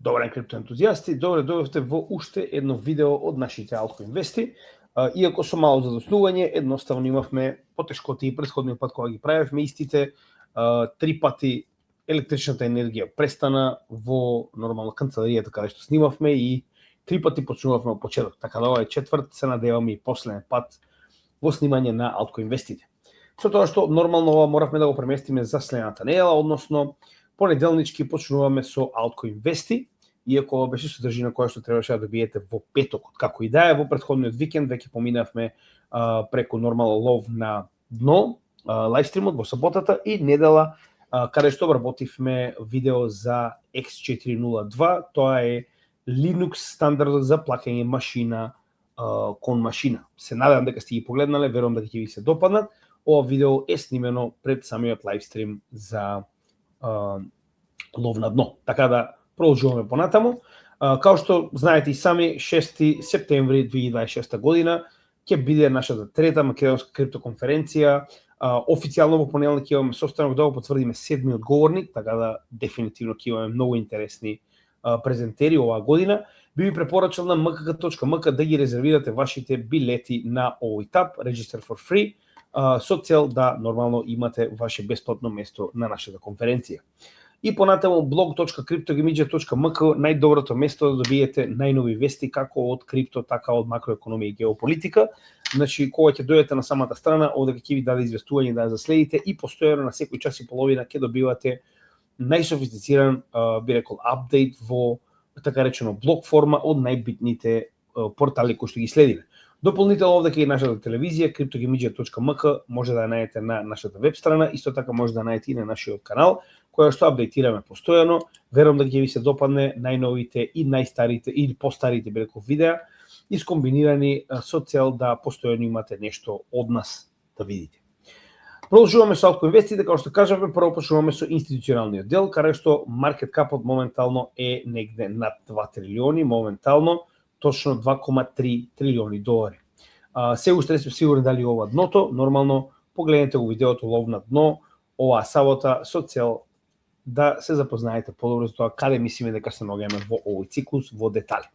Добар ден, криптоентузијасти, добре дојдовте во уште едно видео од нашите Altcoin Вести. Иако со мало задоснување, едноставно имавме потешкоти и претходниот пат кога ги правевме истите, 3 пати електричната енергија престана во нормална канцеларијата каде што снимавме и 3 пати почнувавме од почеток. Така да овај четврт се надеваме и последен пат во снимање на Altcoin Вестите. Со тоа што нормално ова моравме да го преместиме за следната недела, односно понеделнички почнуваме со Altcoin Вести. Иако ова беше содржина која што требаше да добиете во петокот. Како и да е, во претходниот викенд веќе поминавме преку нормално лов на дно, лајвстримот во саботата и недела каде што обработивме видео за X402, тоа е Linux стандардот за плаќање машина кон машина. Се надевам дека сте ги погледнале, верувам дека ќе ви се допаднат. Ова видео е снимено пред самиот лајвстрим за лов на дно. Така да продолжуваме понатаму. Као што знаете и сами, 6 септември 2026 година ќе биде нашата трета македонска криптоконференција. Официјално во понеделник имаме состанок да го потврдиме 7-миот говорник, така да дефинитивно ќе имаме многу интересни презентери оваа година. Би ви препорачал на mkk.mk да ги резервирате вашите билети на овој тап, Register for Free, со цел да нормално имате ваше бесплатно место на нашата конференција. И понатаму blog.cryptogamidja.mk, најдоброто место да добиете најнови вести како од крипто, така од макроекономија и геополитика. Значи, кога ќе дојдете на самата страна, овде ќе ви даде известување да ја заследите и постојано на секој час и половина ќе добивате најсофистициран, би рекол, апдейт во така речено блог форма од најбитните портали кои што ги следиме. Дополнително овде ќе е нашата телевизија cryptogamidja.mk, може да ја најдете на нашата веб страна, исто така може да ја најдете и на нашиот канал, која што апдейтираме постојано. Верувам дека ќе ви се допадне најновите и најстарите или постарите белеков видеа, искомбинирани со цел да постојано имате нешто од нас да видите. Продолжуваме со Altcoin Вестите, како што кажавме, прво почнуваме со институционалниот дел, каде што маркет капот моментално е негде над 2 трилиони, моментално точно 2,3 трилиони долари. Се уште не сме сигурни дали ова дното, нормално погледнете го видеото лов на дно оваа сабота со цел да се запознаете подобро за тоа каде мислиме дека се наоѓаме во овој циклус во детали.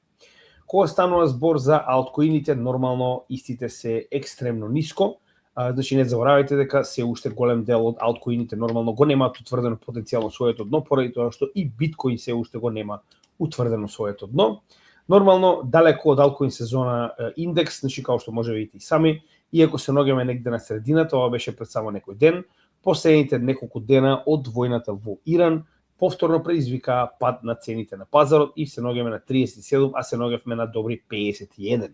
Кога станува збор за алткоините, нормално истите се екстремно ниско. Значи не заборавајте дека се уште голем дел од алткоините нормално го немаат утврдено потенцијално своето дно, поради тоа што и биткоин се уште го нема утврдено своето дно. Нормално далеко од алткоин сезона индекс, значи како што може видите и сами, иако се наоѓаме негде на средината, ова беше пред само некој ден, последните неколку дена од војната во Иран повторно предизвика пад на цените на пазарот и се наоѓаме на 37, а се наоѓавме на добри 51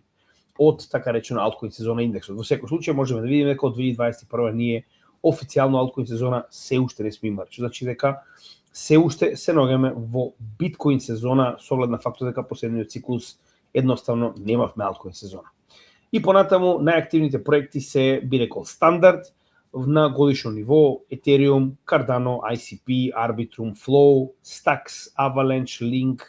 од така речено алткоин сезона индексот. Во секој случај можеме да видиме дека од 2021 ние официјално алткоин сезона се уште не сме имали, значи дека се уште се наоѓаме во биткоин сезона со оглед на фактот дека последниот циклус едноставно немавме алткоин сезона. И понатаму најактивните проекти се би рекол стандард на годишно ниво: Ethereum, Cardano, ICP, Arbitrum, Flow, Stacks, Avalanche, Link,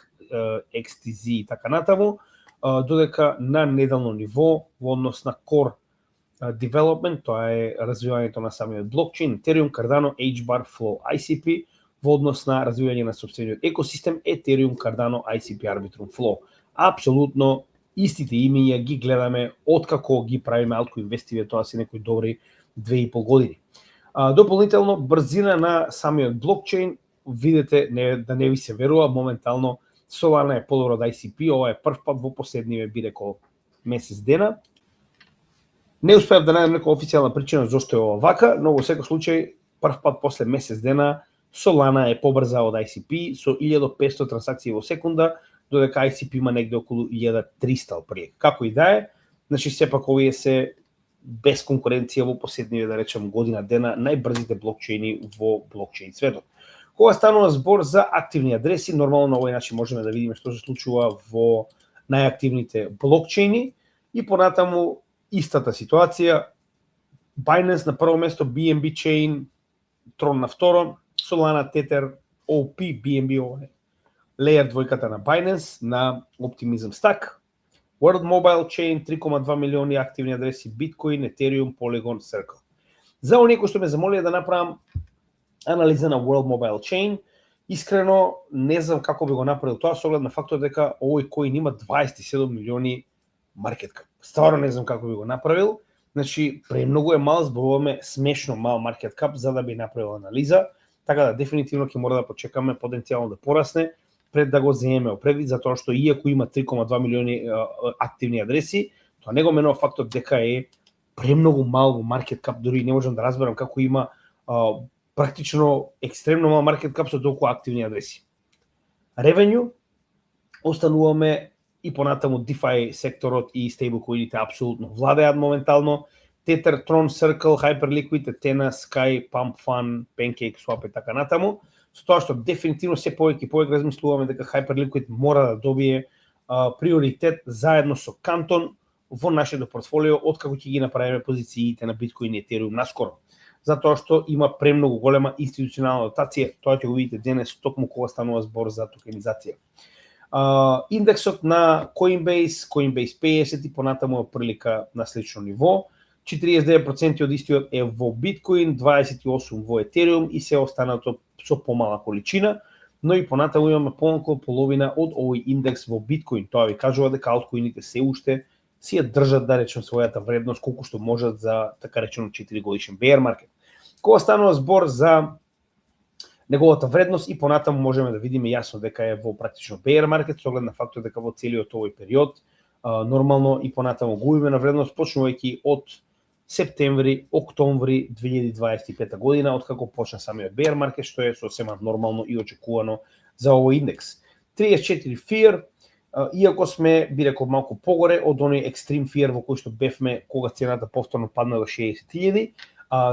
XTZ и така натаму, додека на неделно ниво во однос на Core Development, тоа е развивањето на самиот блокчейн, Ethereum, Cardano, HBAR, Flow, ICP, во однос на развивање на сопствениот екосистем, Ethereum, Cardano, ICP, Arbitrum, Flow. Апсолутно истите имиња ги гледаме откако ги правиме Altcoin Вестиве, тоа се некои добри 2,5 години. Дополнително, брзина на самиот блокчейн, видите, да не ви се верува, моментално Solana е подобро од ICP, ова е прв пат во последниве, би рекол, месец дена. Не успеав да најдам некоја официјална причина зошто е ова вака, но во секој случај, прв пат после месец дена, Solana е побрза од ICP со 1500 трансакции во секунда, додека ICP има негде околу 1300 прие. Како и да е, значи сепак овие се без конкуренција во последниве, да речем, година дена, најбрзите блокчейни во блокчейн светот. Кога станува збор за активни адреси, нормално на овој начин можеме да видиме што се случува во најактивните блокчейни и понатаму истата ситуација. Binance на прво место, BNB Chain, Tron на второ, Solana, Tether, OP, BNB, Layer двојката на Binance, на Optimism Stack, World Mobile Chain, 3,2 милиони активни адреси, Bitcoin, Ethereum, Polygon, Circle. За оние кои што ме замолија да направам анализа на World Mobile Chain, Искрено не знам како би го направил тоа со оглед на фактот дека овој коин има 27 милиони маркет кап. Стварно не знам како би го направил. Значи, премногу е мал, зборуваме смешно мал маркет кап за да би направил анализа, така да дефинитивно ќе мора да почекаме потенцијално да порасне пред да го земеме предвид, затоа што иако има 3,2 милиони активни адреси, тоа не го менува фактот дека е премногу мал маркет кап, дури не можам да разберам како има практично екстремно мал маркет кап со толку активни адреси. Ревенју, остануваме и понатаму DeFi секторот и стейблкоините апсолутно владеат моментално. Tether, Tron, Circle, Hyperliquid, Athena, Sky, Pump Fun, Pancake, Swap и така натаму. Со тоа што дефинитивно се повеќе и повеќе размислуваме дека Hyperliquid мора да добие приоритет заедно со Canton во нашето портфолио откако ќе ги направиме позициите на Bitcoin и Ethereum наскоро. Затоа што има премногу голема институционална дотација, тоа ќе го видите денес токму кога станува збор за токенизација. Индексот на Coinbase 50 и понатаму е прилика на слично ниво. 49% од истиот е во Bitcoin, 28% во Ethereum и се останато со помала количина, но и понатаму имаме помалку половина од овој индекс во Bitcoin. Тоа ви кажува дека алткоините се уште си ја држат, да речем, својата вредност колку што можат за така речено 4 годишен bear market. Кога станува збор за неговата вредност и понатаму можеме да видиме јасно дека е во практично bear market, со оглед на фактот дека во целиот овој период нормално и понатаму губиме на вредност почнувајќи од септември, октомври 2025 година, откако почна самиот bear market, што е сосема нормално и очекувано за овој индекс. 34 fear, иако сме, би рекол, малку погоре од оној extreme fear во кој што бевме кога цената повторно падна до 60.000,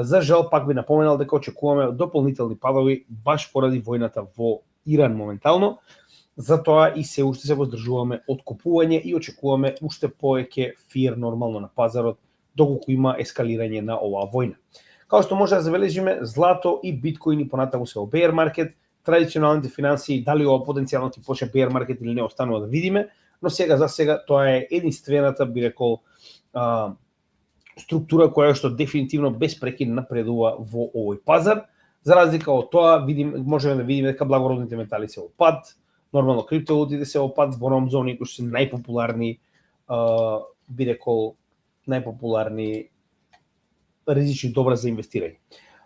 за жал пак би напоменал дека очекуваме дополнителни падови баш поради војната во Иран моментално, затоа и се уште се воздржуваме од купување и очекуваме уште повеќе fear нормално на пазарот доколку има ескалирање на оваа војна. Као што може да забележиме, злато и биткоини понатаму се во bear market, традиционалните финансии, дали ова потенцијално ќе почне bear market или не, останува да видиме, но сега за сега тоа е единствената, би рекол, структура која што дефинитивно без прекин напредува во овој пазар. За разлика од тоа, можеме да видиме дека благородните метали се во пад, нормално криптовалутите се во пад, зборувам за оние кои се најпопуларни, би рекол, најпопуларни ризични добра за инвестирање.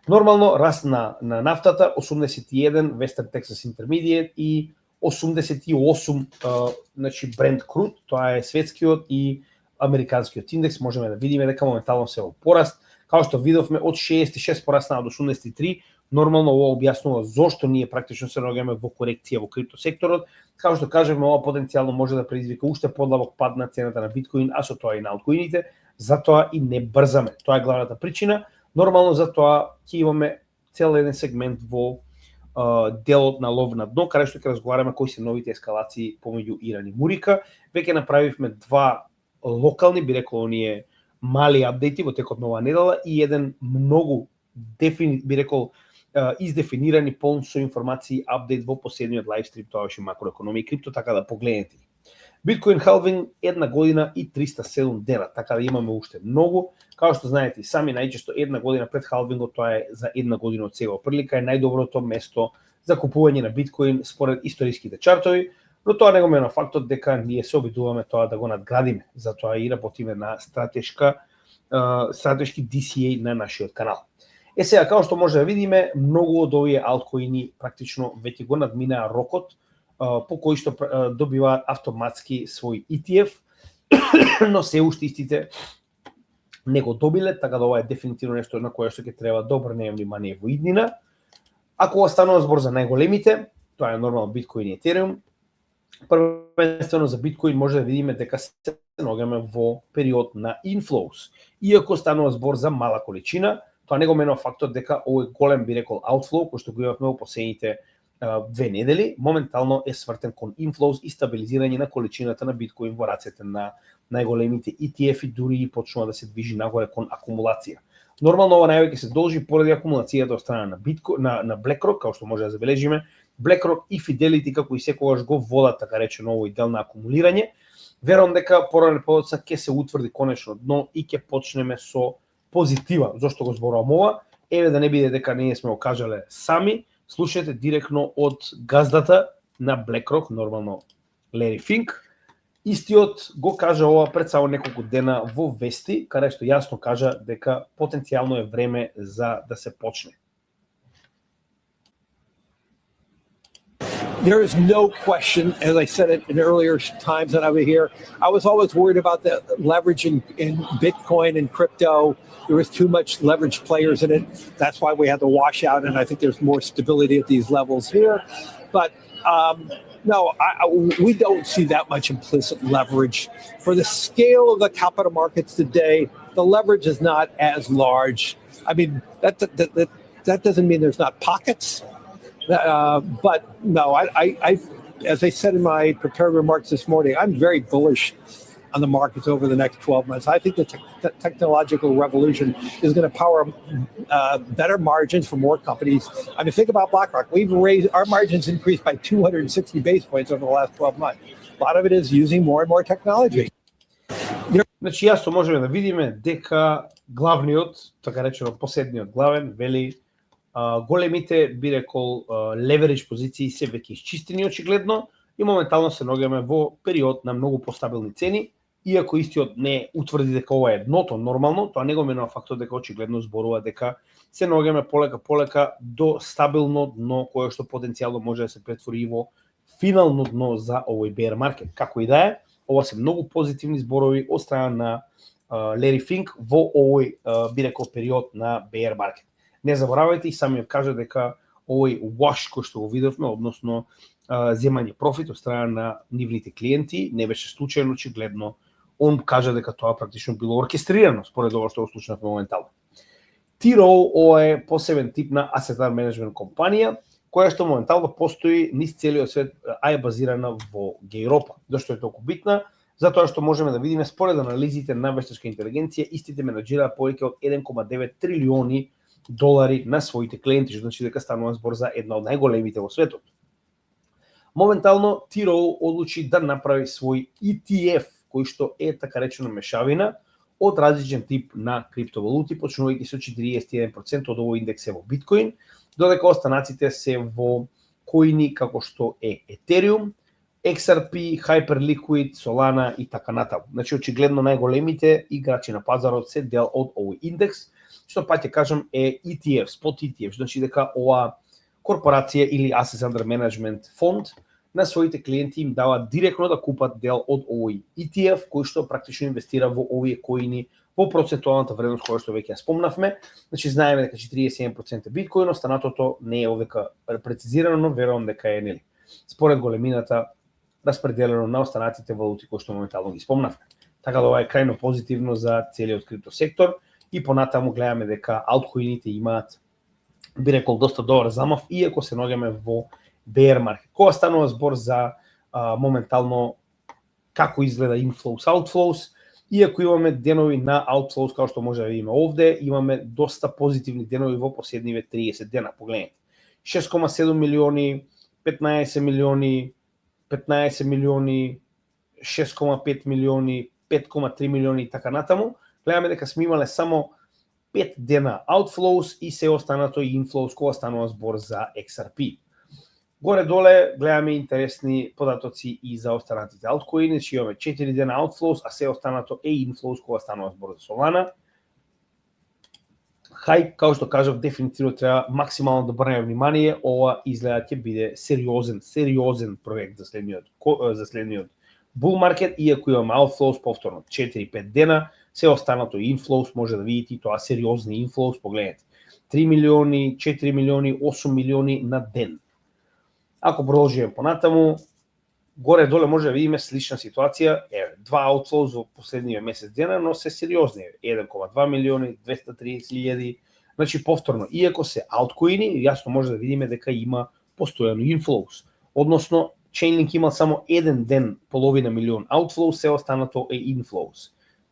Нормално раст на нафтата 81 Western Texas Intermediate и 88 значи Brent Crude, тоа е светскиот и американскиот индекс, можеме да видиме дека моментално се во пораст, као што видовме од 66 порасна од 83. Нормално ова објаснува зошто ние практично се наоѓаме во корекција во криптосекторот. Као што кажеме, ова потенцијално може да предизвика уште подлабок пад на цената на биткоин, а со тоа и на алткоините, затоа и не брзаме. Тоа е главната причина. Нормално затоа ќе имаме цел еден сегмент во делот на лов на дно, каде што ќе разговараме кои се новите ескалации помеѓу Иран и Мурика. Веќе направивме два локални, би рекол, оние мали апдејти во текот на оваа недела и еден многу би рекол издефинирани полн со информации апдејт во последниот лайвстрим, тоа беше макроекономија и крипто, така да погледнете. Биткоин халвинг 1 година и 307 дена, така да имаме уште многу. Као што знаете, сами најчесто 1 година пред халвингот, тоа е за 1 година од сега прилика, е најдоброто место за купување на биткоин според историските чартови, но тоа не го менува фактот дека ние се обидуваме тоа да го надградиме, затоа и работиме на стратешки DCA на нашиот канал. Сега, као што може да видиме, многу од овие алткоини практично веќе го надминаа рокот по кој што добиваат автоматски свој ETF, но се уште истите не го добиле, така да ова е дефинитивно нешто на кое што ќе треба да обрнеме внимание во иднина. Ако останува збор за најголемите, тоа е нормално биткоин и Ethereum. Првенствено за биткоин може да видиме дека се наоѓаме во период на inflows. Иако станува збор за мала количина, тоа не го менува фактот дека овој голем, би рекол, outflow, кој што го имавме во последните 2 недели, моментално е свртен кон inflows и стабилизирање на количината на биткоин во рацете на најголемите ETF-и, дури и почнува да се движи нагоре кон акумулација. Нормално ова највеќе се должи поради акумулацијата од страна на BlackRock, као што може да забележиме. BlackRock и Fidelity, како и секогаш го водат, така речено, овој дел на акумулирање. Верувам дека порано или подоцна ќе се утврди конечно дно и ќе почнеме со позитива. Зошто го зборувам ова? Еве да не биде дека ние сме окажале сами, слушате директно од газдата на BlackRock, нормално Лери Финк. Истиот го кажа ова пред само неколку дена во вести, каде што јасно кажа дека потенцијално е време за да се почне. There is no question, as I said it in earlier times that I was here, I was always worried about the leverage in Bitcoin and crypto. There was too much leverage players in it. That's why we had the washout, and I think there's more stability at these levels here. But no, we don't see that much implicit leverage. For the scale of the capital markets today, the leverage is not as large. I mean, that doesn't mean there's not pockets. But no, I, as I said in my prepared remarks this morning, I'm very bullish on the markets over the next 12 months. I think the technological revolution is going to power better margins for more companies. I mean, think about BlackRock. We've raised our margins increased by 260 basis points over the last 12 months. A lot of it is using more and more technology. Значи, јасно можеме да видиме дека главниот, така речено последниот главен, вели големите, би рекол, леверидж позиции се веќе исчистени очигледно и моментално се наоѓаме во период на многу постабилни цени, иако истиот не утврди дека ова е дното нормално, тоа не го менува фактот дека очигледно зборува дека се наоѓаме полека до стабилно дно кое што потенцијално може да се претвори во финално дно за овој bear маркет. Како и да е, ова се многу позитивни зборови од страна на Лери Финк во овој, би рекол, период на bear маркет. Не заборавајте, и самиот кажа дека овој wash кој што го видовме, односно земање профит од страна на нивните клиенти, не беше случајно, очигледно. Он кажа дека тоа практично било оркестрирано според ова што го случнавме моментално. T-Rowe, ова е посебен тип на asset management компанија, која што моментално постои низ целиот свет, а е базирана во Европа. Зашто е толку битна? Затоа што можеме да видиме според анализите на вештачка интелигенција, истите менаџираат повеќе од 1,9 трилиони долари на своите клиенти, што значи дека станува збор за една од најголемите во светот. Моментално T-Rowe одлучи да направи свој ETF, кој што е така речено мешавина од различен тип на криптовалути, почнувајќи со 41% од овој индекс е во биткоин, додека останаците се во коини како што е Ethereum, XRP, Hyperliquid, Solana и така натаму. Значи очигледно најголемите играчи на пазарот се дел од овој индекс, што пак ќе кажам е ETF, спот ETF, значи дека ова корпорација или Assets Under Management фонд на своите клиенти им дава директно да купат дел од овој ETF, кој што практично инвестира во овие коини во процентуалната вредност која што веќе ја спомнавме. Значи знаеме дека 47% биткоин, останатото не е овдека прецизирано, но верувам дека е, нели, според големината распределено на останатите валути кои што моментално ги спомнавме. Така да ова е крајно позитивно за целиот крипто сектор и понатаму гледаме дека алткоините имаат, би рекол, доста добар замав, иако се наоѓаме во bear маркет. Кога станува збор за моментално како изгледа inflows, outflows, иако имаме денови на outflows, како што може да видиме овде, имаме доста позитивни денови во последниве 30 дена. Погледнете, 6,7 милиони, 15 милиони, 15 милиони, 6,5 милиони, 5,3 милиони и така натаму. Гледаме дека сме имале само 5 дена outflows и се останато и inflows кога станува збор за XRP. Горе-доле гледаме интересни податоци и за останатите алткоини, че имаме 4 дена outflows, а се останато е inflows кога станува збор за Solana. Хај, како што кажав, дефинитивно треба максимално да обрнеме внимание, ова изгледа ќе биде сериозен проект за следниот bull маркет, иако имаме outflows повторно 4-5 дена, се останато inflows, може да видите и тоа сериозни inflows, погледнете. 3 милиони, 4 милиони, 8 милиони на ден. Ако продолжиме понатаму, горе-доле може да видиме слична ситуација, два outflows во последниве месец дена, но се сериозни, 1,2 милиони, 230,000, значи повторно, иако се алткоини, јасно може да видиме дека има постојано inflows, односно Chainlink има само еден ден половина милион outflows, се останато е inflows.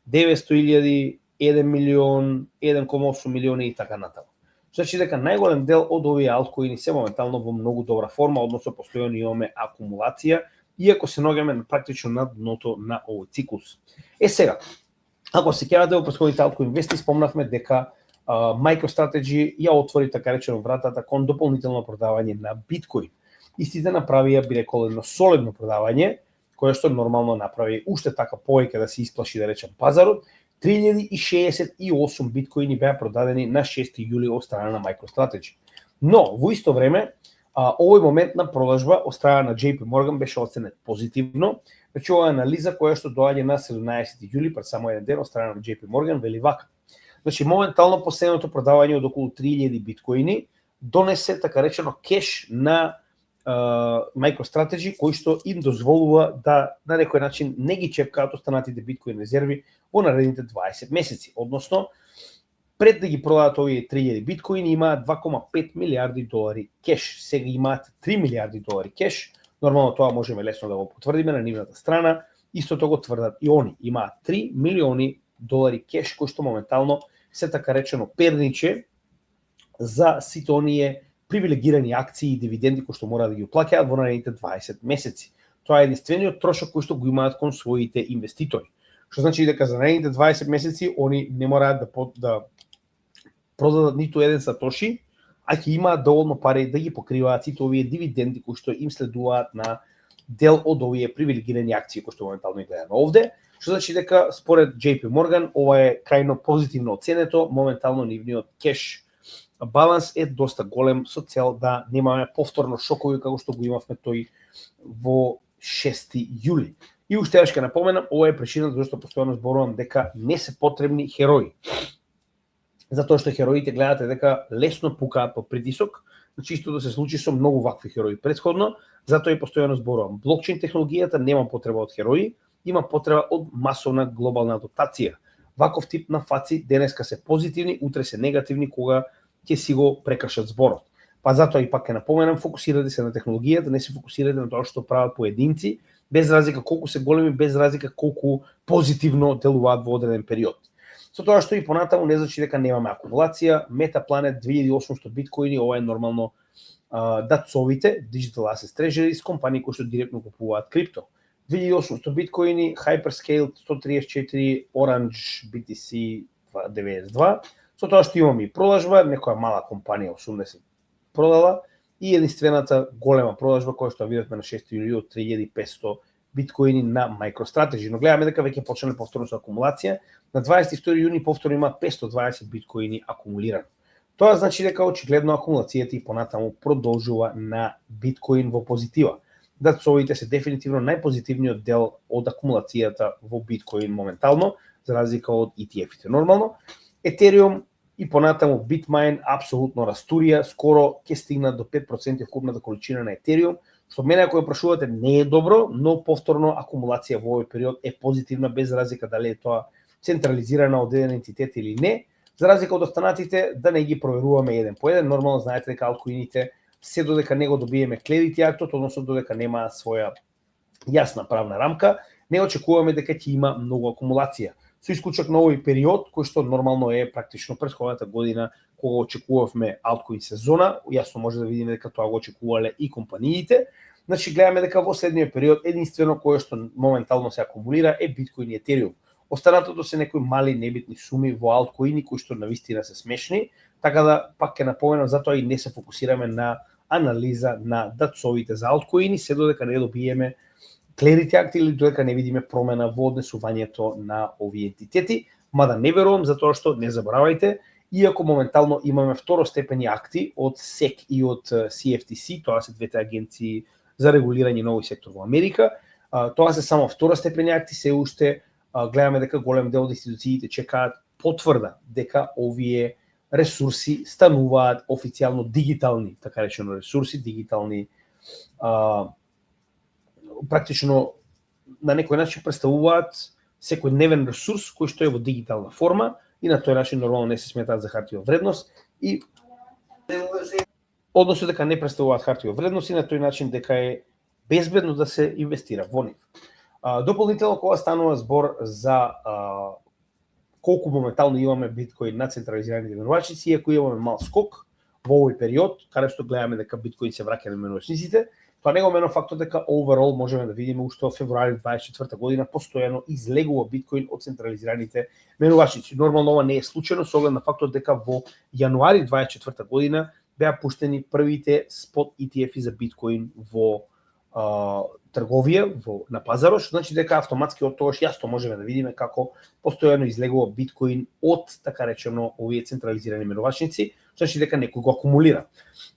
900,000, 1 милион, 1,8 милиони и така натаму. Значи дека најголем дел од овие алткоини се моментално во многу добра форма, односно постојано имаме акумулација, иако се наоѓаме практично на дното на овој циклус. Сега, ако се кејавате во претходните алткоин вести, спомнавме дека MicroStrategy ја отвори така речено вратата кон дополнително продавање на биткоин. Истите направија, би рекол, едно солидно продавање, кое што нормално направи уште така повеќе да се исплаши, да речем, пазарот. 3068 биткоини беа продадени на 6 јули од страна на MicroStrategy. Но, во исто време, овој момент на продажба од страна на JP Morgan беше оценет позитивно. Значи, ова анализа која што доаѓа на 17 јули, пред само еден ден, од страна на JP Morgan, вели вака. Значи, моментално последното продавање од околу 3000 биткоини донесе, така речено, кеш на MicroStrategy, кој што им дозволува да на некој начин не ги чепкаат останатите биткоин резерви во наредните 20 месеци. Односно, пред да ги продадат овие 3000 биткоини, имаат 2,5 милиарди долари кеш. Сега имаат 3 милиарди долари кеш. Нормално тоа можеме лесно да го потврдиме на нивната страна. Истото го тврдат и они. Имаат 3 милиони долари кеш, кој што моментално се така речено перниче за сите оние привилегирани акции и дивиденди кои што мора да ги уплаќаат во наредните 20 месеци. Тоа е единствениот трошок кој што го имаат кон своите инвеститори. Што значи дека за наредните 20 месеци они не мораат да продадат ниту еден сатоши, а ќе имаат доволно пари да ги покриваат сите овие дивиденди кои што им следуваат на дел од овие привилегирани акции кои што моментално ги гледаме овде. Што значи дека според JP Morgan ова е крајно позитивно оценето, моментално нивниот кеш баланс е доста голем со цел да немаме повторно шокови како што го имавме тој во 6 јули. И уште еднаш ќе напоменам, ова е причината зашто постојано зборувам дека не се потребни херои. Затоа што хероите гледате дека лесно пукаат под притисок, значи истото се случи со многу вакви херои претходно, затоа и постојано зборувам. Блокчейн технологијата нема потреба од херои, има потреба од масовна глобална адаптација. Ваков тип на фаци денеска се позитивни, утре се негативни кога ќе си го прекршат зборот. Па затоа и пак ќе напоменам, фокусирате се на технологијата, не се фокусирате на тоа што прават поединци, без разлика колку се големи, без разлика колку позитивно делуваат во одреден период. Со тоа што и понатаму не значи дека немаме акумулација, Metaplanet 2800 биткоини, ова е нормално дацовите, Digital Asset Treasuries, компании кои што директно купуваат крипто. 2800 биткоини, Hyperscale 134, Orange BTC 92, со тоа што имаме и продажба, некоја мала компанија 80 продала и единствената голема продажба која што видовме на 6 јули од 3500 биткоини на MicroStrategy. Но гледаме дека веќе почнале повторно со акумулација. На 22 јуни повторно има 520 биткоини акумулирано. Тоа значи дека очигледно акумулацијата и понатаму продолжува на биткоин во позитива. Дацовите се дефинитивно најпозитивниот дел од акумулацијата во биткоин моментално, за разлика од ETF-ите нормално. Ethereum и понатаму Bitmain апсолутно растурија, скоро ќе стигнат до 5% од купната количина на Ethereum, што мене ако ја прашувате не е добро, но повторно акумулација во овој период е позитивна без разлика дали е тоа централизирана од еден ентитет или не. За разлика од останатите, да не ги проверуваме еден по еден, нормално знаете дека алткоините се додека не го добиеме кредити актот, односно додека нема своја јасна правна рамка, не очекуваме дека ќе има многу акумулација. Со исклучок на овој период, кој што нормално е практично претходната година, кога очекувавме алткоин сезона, јасно може да видиме дека тоа го очекувале и компаниите. Значи гледаме дека во следниот период единствено кое што моментално се акумулира е биткоин и Ethereum. Останатото се некои мали небитни суми во алткоини кои што навистина се смешни, така да пак ќе напоменам, затоа и не се фокусираме на анализа на дацовите за алткоини, се додека не добиеме clarity акт или додека не видиме промена во однесувањето на овие ентитети, мада не верувам затоа што не заборавајте, иако моментално имаме второстепени акти од SEC и од CFTC, тоа се двете агенции за регулирање на овој сектор во Америка, тоа се само второстепени акти, се уште гледаме дека голем дел од институциите чекаат потврда дека овие ресурси стануваат официјално дигитални, така речено ресурси, дигитални практично на некој начин представуваат секојдневен ресурс кој што е во дигитална форма и на тој начин нормално не се сметаат за хартија од вредност и односно дека не представуваат хартија од вредност и на тој начин дека е безбедно да се инвестира во нив. Дополнително кога станува збор за колку моментално имаме биткоин на централизираните менувачници, иако имаме мал скок во овој период, каде што гледаме дека биткоин се враќа на менувачниците, Тоа не го менува фактот дека overall можеме да видиме уште од февруари 24 година постојано излегува биткоин од централизираните менувачници. Нормално ова не е случајно со оглед на фактот дека во јануари 24 година беа пуштени првите спот ETF-и за биткоин во трговија на пазарот, што значи дека автоматски од тогаш јасно можеме да видиме како постојано излегува биткоин од така речено овие централизирани менувачници, што значи дека некој го акумулира.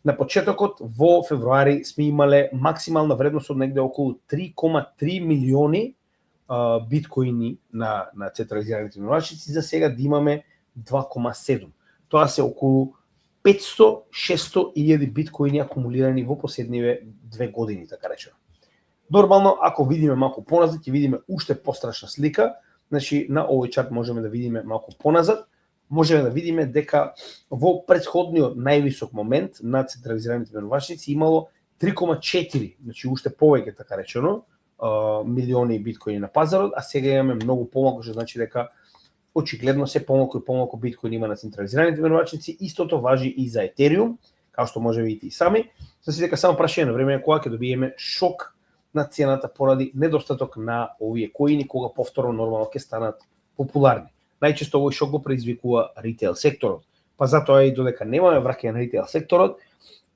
На почетокот во февруари сме имале максимална вредност од негде околу 3,3 милиони биткоини на централизираните менувачници, за сега да имаме 2,7. Тоа се околу 500-600 илјади биткоини акумулирани во последниве 2 години, така речено. Нормално, ако видиме малку поназад, ќе видиме уште пострашна слика. Значи, на овој чарт можеме да видиме малку поназад. Можеме да видиме дека во претходниот највисок момент на централизираните менувачници имало 3,4, значи уште повеќе, така речено, милиони биткоини на пазарот, а сега имаме многу помалку, што значи дека очигледно се помалку и помалку биткоин има на централизираните менувачници. Истото важи и за Етериум, како што може видите и сами. Значи дека само прашање на време кога ќе добиеме шок на цената поради недостаток на овие коини, кога повторно нормално ќе станат популарни. Најчесто овој шок го предизвикува ритейл секторот. Па затоа и додека немаме враќање на ритейл секторот,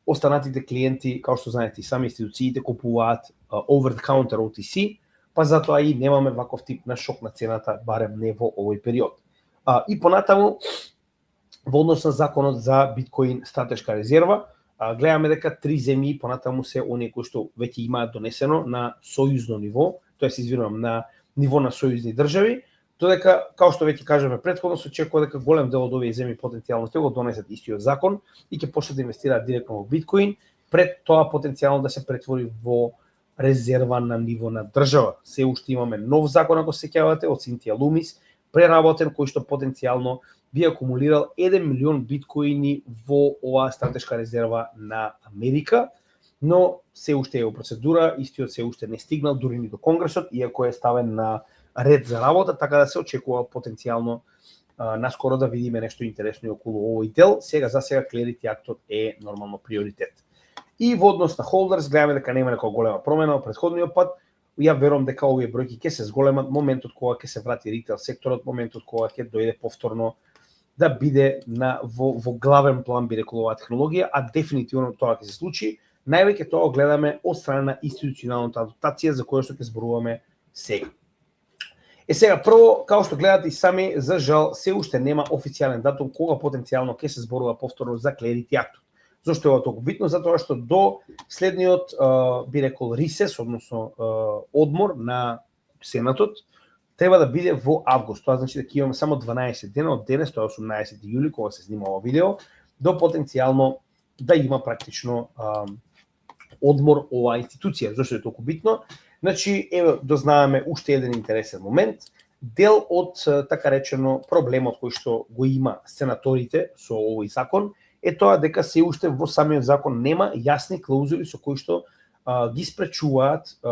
останатите клиенти, како што знаете и сами, институциите купуваат over the counter OTC, па затоа и немаме ваков тип на шок на цената, барем не во овој период. И понатаму, во однос на законот за биткоин стратешка резерва, гледаме дека 3 земји понатаму се оние кои што веќе имаат донесено на сојузно ниво, тоест извинувам, на ниво на сојузни држави, додека, како што веќе кажаме претходно, се очекува дека голем дел од овие земји потенцијално ќе го донесат истиот закон и ќе почнат да инвестираат директно во биткоин, пред тоа потенцијално да се претвори во резерва на ниво на држава. Се уште имаме нов закон, ако се сеќавате, од Синтија Лумис, преработен, кој што потенцијално би акумулирал 1 милион биткоини во оваа стратешка резерва на Америка, но се уште е во процедура, истиот се уште не стигнал дури ни до Конгресот, иако е ставен на ред за работа, така да се очекува потенцијално наскоро да видиме нешто интересно околу овој дел. Сега за сега Clarity Act е нормално приоритет. И во однос на холдерс гледаме дека нема некоја голема промена од претходниот пат. Ја верувам дека овие бројки ќе се зголемат моментот кога ќе се врати ритейл секторот, моментот кога ќе дојде повторно да биде во главен план, би рекол, оваа технологија, а дефинитивно тоа ќе се случи. Највеќе тоа гледаме од страна на институционалната адоптација за која што ќе зборуваме сега. Сега, прво, како што гледате и сами, за жал, се уште нема официјален датум кога потенцијално ќе се зборува повторно за Clarity Act. Зошто е ова толку битно? Затоа што до следниот, би рекол, ресес, односно одмор на Сенатот, треба да биде во август. Тоа значи дека имаме само 12 дена од денес, тоа е 18 јули, кога се снима ова видео, до потенцијално да има практично одмор оваа институција. Зошто е толку битно? Значи, еве, дознаваме уште еден интересен момент. Дел од, така речено, проблемот кој што го има сенаторите со овој закон е тоа дека се уште во самиот закон нема јасни клаузули со кои што ги спречуваат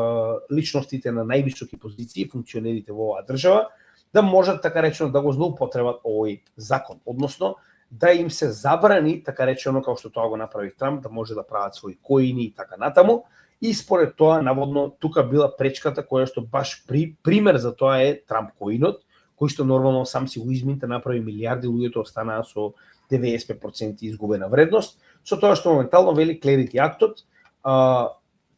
личностите на највисоки позиции, функционерите во оваа држава, да можат, така речено, да го злоупотребат овој закон. Односно, да им се забрани, така речено, како што тоа го направи Трамп, да може да прават своји коини и така натаму. И според тоа, наводно, тука била пречката која што баш пример за тоа е Трамп коинот, кој што нормално сам си го изминта, направи милиарди, луѓето останаа со 95% изгубена вредност. Со тоа што моментално вели Clarity Act-от,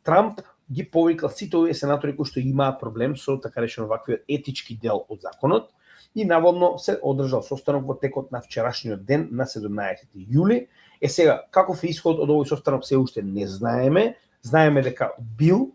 Трамп ги повикал сите овие сенатори кои што имаат проблем со, така речено, ваквиот етички дел од законот и наводно се одржал состанок во текот на вчерашниот ден на 17 јули. Сега, каков е исход од овој состанок се уште не знаеме. Знаеме дека бил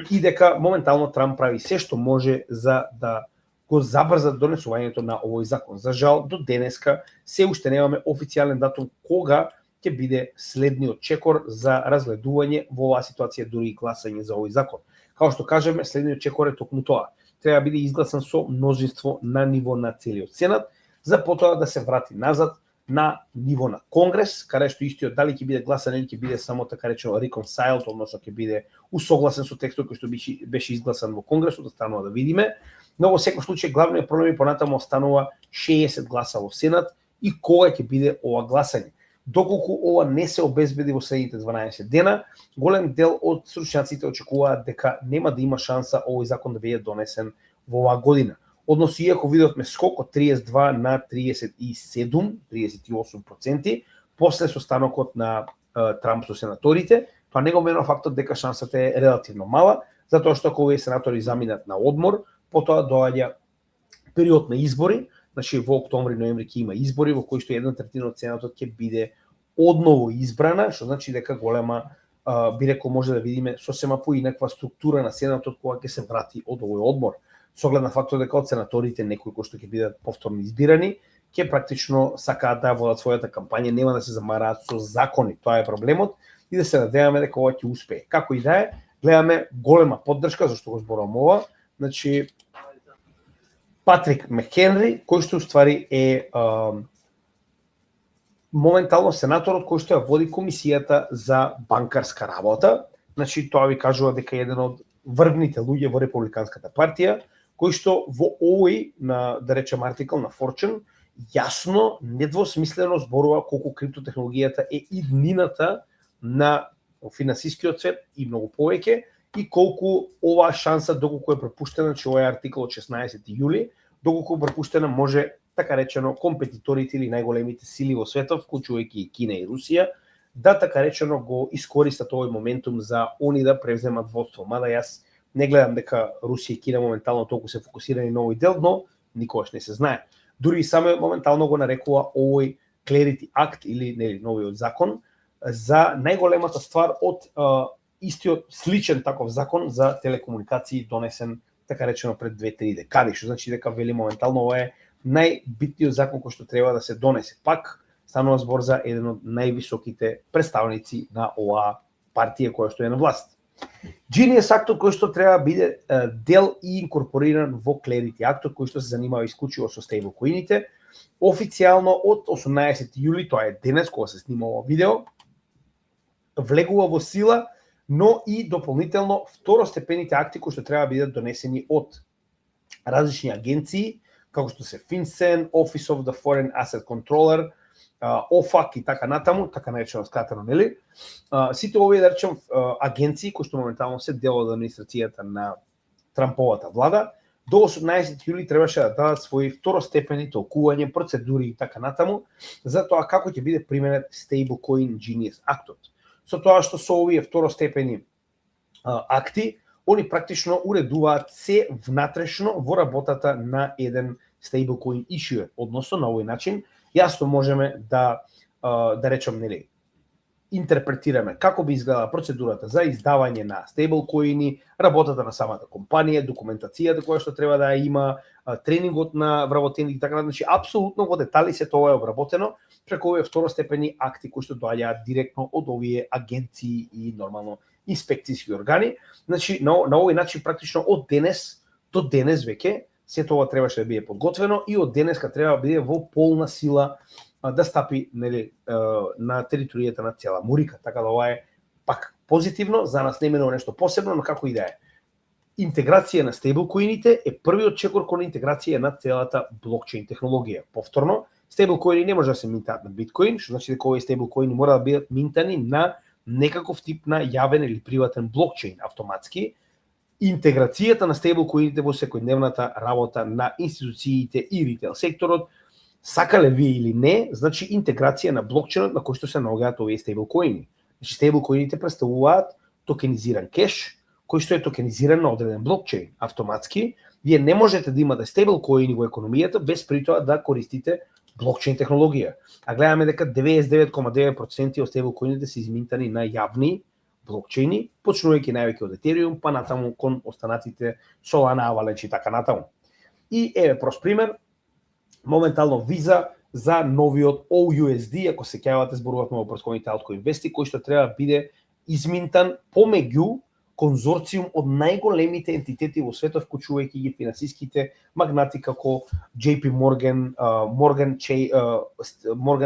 и дека моментално Трамп прави се што може за да го забрзат донесувањето на овој закон. За жал, до денеска се уште немаме официјален датум кога ќе биде следниот чекор за разгледување во оваа ситуација, дури и гласање за овој закон. Као што кажеме, следниот чекор е токму тоа. Треба да биде изгласан со множество на ниво на целиот Сенат, за потоа да се врати назад на ниво на Конгрес, каде што истиот дали ќе биде гласан или ќе биде само, така речено, reconciled, односно ќе биде усогласен со текстот кој што беше изгласан во Конгресот, останува да видиме. Но во секој случај главниот проблем понатаму останува 60 гласа во Сенат и кога ќе биде ова гласање. Доколку ова не се обезбеди во следните 12 дена, голем дел од стручњаците очекуваат дека нема да има шанса овој закон да биде донесен во оваа година. Односно, иако видовме скок од 32 на 37-38%, после состанокот на Трамп со сенаторите, тоа не го менува фактот дека шансата е релативно мала, затоа што ако овие сенатори заминат на одмор, потоа доаѓа период на избори, значи во октомври-ноември ќе има избори во кои што 1/3 од сенатот ќе биде одново избрана, што значи дека голема би рекол може да видиме сосема поинаква структура на сенатот кога ќе се врати од овој одмор. Со оглед на фактот дека од сенаторите некои кои што ќе бидат повторно избирани, ќе практично сакаат да водат својата кампања, нема да се замараат со закони. Тоа е проблемот и да се надеваме дека ова ќе успее. Како и да е, гледаме голема поддршка зашто го зборувам ова. Значи Патрик Мекхенри, кој што уствари е моментално сенаторот кој што ја води комисијата за банкарска работа. Значи тоа ви кажува дека е еден од врвните луѓе во републиканската партија, кој што во овој, да речем, артикл на Fortune, јасно, недвосмислено зборува колку криптотехнологијата е иднината на финансискиот свет и многу повеќе, и колку оваа шанса, доколку е пропуштена, че овој артикл од 16 јули, доколку е пропуштена, може, така речено, компетиторите или најголемите сили во светот, вклучувајќи и Кина и Русија, да, така речено, го искористат овој моментум за они да превземат водство. Мада јас не гледам дека Русија и Кина моментално толку се фокусирани на овој дел, но никогаш не се знае. Дури и саме моментално го нарекува овој Clarity Act или нели новиот закон за најголемата ствар од истиот сличен таков закон за телекомуникации донесен така речено пред 2-3 декади, што значи дека вели моментално ова е најбитниот закон кој што треба да се донесе. Пак станува збор за еден од највисоките представници на оваа партија која што е на власт. Genius актот кој што треба да биде дел и инкорпориран во Clarity актот кој што се занимава исклучиво со стейблкоините, официјално од 18 јули, тоа е денес кога се снима ова видео, влегува во сила, но и дополнително второстепените акти кои што треба да бидат донесени од различни агенции, како што се FinCEN, Office of the Foreign Asset Controller, OFAC и така натаму, така наречено скратено, нели? Сите овие, да речем, агенции кои што моментално се дел од администрацијата на Трамповата влада, до 18 јули требаше да дадат своји второстепени толкување, процедури и така натаму, за тоа како ќе биде применет Stablecoin Genius актот. Со тоа што со овие второстепени акти, они практично уредуваат се внатрешно во работата на еден Stablecoin issuer, односно на овој начин јасно можеме да речем, нели, интерпретираме како би изгледала процедурата за издавање на стейблкоини, работата на самата компанија, документацијата која што треба да има, тренингот на вработените и така натаму. Значи апсолутно во детали се тоа е обработено преку овие второстепени акти кои што доаѓаат директно од овие агенции и нормално инспекцијски органи. Значи на овој начин практично од денес до денес веќе се тоа требаше да биде подготвено и од денеска треба да биде во полна сила да стапи, нели, на територијата на цела Мурика. Така да ова е пак позитивно, за нас не менува нешто посебно, но како и да е. Интеграција на стейблкоините е првиот чекор кон интеграција на целата блокчейн технологија. Повторно, стейблкоини не може да се минтаат на биткоин, што значи дека овие стейблкоини мора да бидат минтани на некаков тип на јавен или приватен блокчейн автоматски. Интеграцијата на стейблкоините во секојдневната работа на институциите и ритейл секторот, сакале вие или не, значи интеграција на блокчейнот на кој што се наоѓаат овие стейблкоини. Значи стейблкоините представуваат токенизиран кеш, кој што е токенизиран на одреден блокчейн автоматски. Вие не можете да имате стейблкоини во економијата без при тоа да користите блокчейн технологија. А гледаме дека 99,9% од стейблкоините се изминтани на јавни блокчейни, почнувајќи највеќе од Ethereum, па натаму кон останатите Solana, Avalanche и така натаму. И еве прост пример, моментално виза за новиот OUSD, ако се ќавате зборувавме во претходните altcoin вести, кој што треба да биде изминтан помеѓу конзорциум од најголемите ентитети во светот, вклучувајќи ги финансиските магнати како JP Morgan, Morgan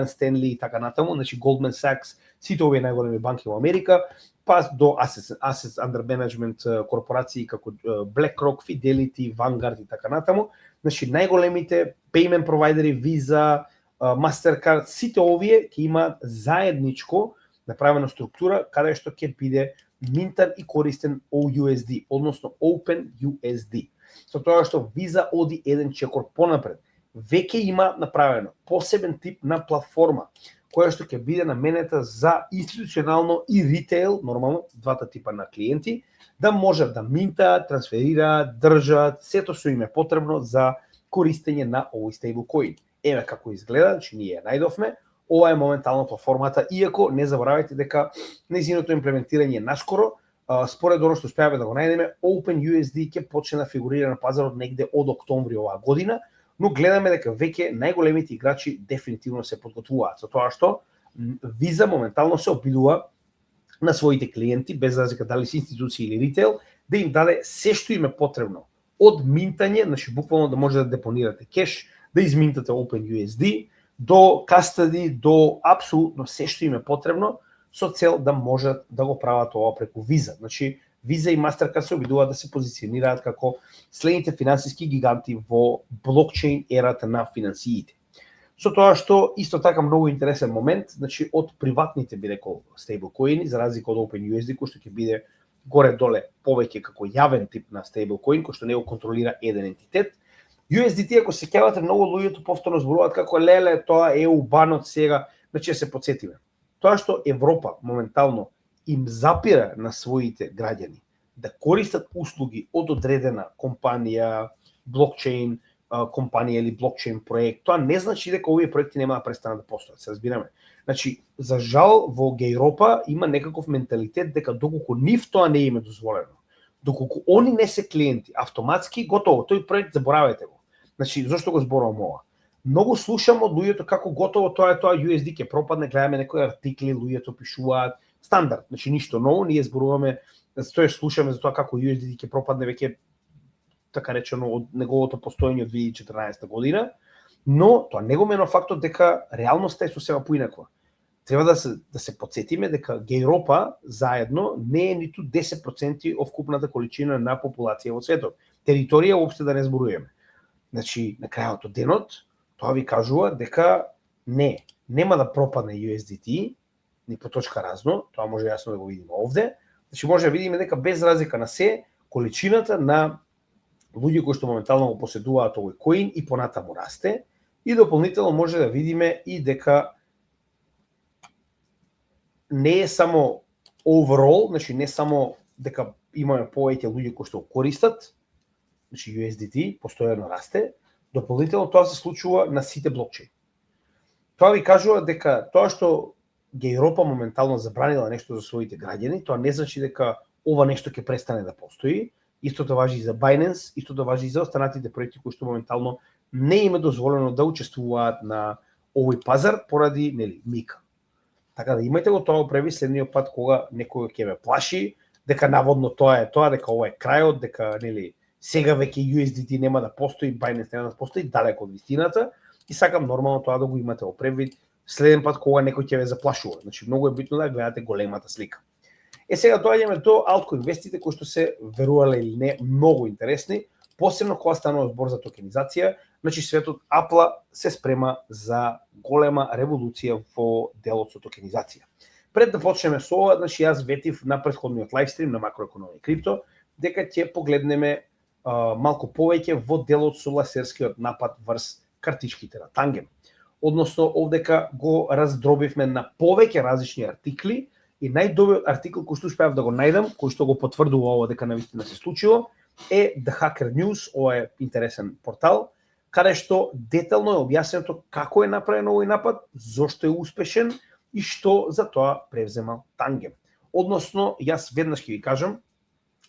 Stanley и така натаму, значи Goldman Sachs, сите овие најголеми банки во Америка, па до Assets Under Management корпорации како BlackRock, Fidelity, Vanguard и така натаму. Значи најголемите payment провайдери, Visa, Mastercard, сите овие ќе имаат заедничко направена структура каде што ќе биде минтан и користен OUSD, односно OpenUSD. Со тоа што Visa оди еден чекор понапред. Веќе има направено посебен тип на платформа која што ќе биде наменета за институционално и ритейл, нормално, двата типа на клиенти, да можат да минтаат, трансферираат, држат, сето што им е потребно за користење на овој стейблкоин. Еве како изгледа, че ние ја најдовме. Ова е моментално платформата, иако не заборавајте дека нејзиното имплементирање наскоро, според оно што успеавме да го најдеме, OpenUSD ќе почне да фигурира на пазарот негде од октомври оваа година, но гледаме дека веќе најголемите играчи дефинитивно се подготвуваат, со тоа што Visa моментално се обидува на своите клиенти, без разлика дали се институции или ритейл, да им даде се што им е потребно. Од минтање, значи буквално да може да депонирате кеш, да изминтате OpenUSD, до кастади, до апсолутно се што им е потребно, со цел да можат да го прават ова преку Visa. Значи, Visa и Mastercard се обидуваат да се позиционираат како следните финансиски гиганти во блокчейн ерата на финансиите. Со тоа што исто така многу интересен момент, значи од приватните би рекол стейблкоини, за разлика од OpenUSD, кој што ќе биде горе-доле повеќе како јавен тип на стейблкоин, кој што не го контролира еден ентитет. USDT, ако се сеќавате, многу луѓето повторно зборуваат како леле, тоа е убанот сега, значи се потсетиме. Тоа што Европа моментално им запира на своите граѓани да користат услуги од одредена компанија, блокчейн компанија или блокчейн проект, тоа не значи дека овие проекти нема да престанат да постојат, се разбираме. Значи, за жал во Европа има некаков менталитет дека доколку нив тоа не им е дозволено, доколку они не се клиенти, автоматски готово, тој проект заборавајте го. Значи, зошто го зборувам ова? Многу слушам од луѓето како готово тоа USD ќе пропадне, гледаме некои артикли, луѓето пишуваат стандард, значи ништо ново, ние зборуваме, слушаме за тоа како USD ќе пропадне веќе така речено од неговото постоење од 2014 година, но тоа не го менува фактот дека реалноста е сосема поинаква. Треба да се потсетиме дека Европа заедно не е ниту 10% од вкупната количина на популација во светот. Територија уопште да не зборуваме. Значи, на крајот од денот, тоа ви кажува дека нема да пропадне USDT, ни по точка разно, тоа може јасно да го видиме овде. Значи, може да видиме дека без разлика на се, количината на луѓе кои што моментално го поседуваат овој коин и понатаму расте, и дополнително може да видиме и дека не е само overall, значи не само дека имаме повеќе луѓе кои што го користат, значи USDT постојано расте, дополнително тоа се случува на сите блокчейн. Тоа ви кажува дека тоа што Европа моментално забранила нешто за своите граѓани, тоа не значи дека ова нешто ќе престане да постои. Истото важи и за Binance, истото важи и за останатите проекти кои што моментално не им е дозволено да учествуваат на овој пазар поради мика. Така да имајте го тоа преви следниот пат кога некој ќе ме плаши дека наводно тоа е тоа, дека ова е крајот, дека сега веќе USDT нема да постои, Binance нема да постои, далеко од вистината, и сакам нормално тоа да го имате во превид следен пат кога некој ќе ве заплашува. Значи многу е битно да гледате големата слика. Сега доаѓаме до алткоинвестите кои што се, верувале или не, многу интересни, посебно кога станува збор за токенизација. Значи светот Apple се спрема за голема револуција во делот со токенизација. Пред да почнеме со ова, значи јас ветив на претходниот лайвстрим на макроекономија и крипто дека ќе погледнеме малку повеќе во делот со ласерскиот напад врз картичките на Тангем. Односно, овдека го раздробивме на повеќе различни артикли, и најдобриот артикл кој што успеав да го најдам, кој што го потврдува ова дека навистина се случило, е The Hacker News, ова е интересен портал, каде што детално е објаснето како е направен овој напад, зошто е успешен и што за тоа превзема Тангем. Односно, јас веднаш ќе ви кажам,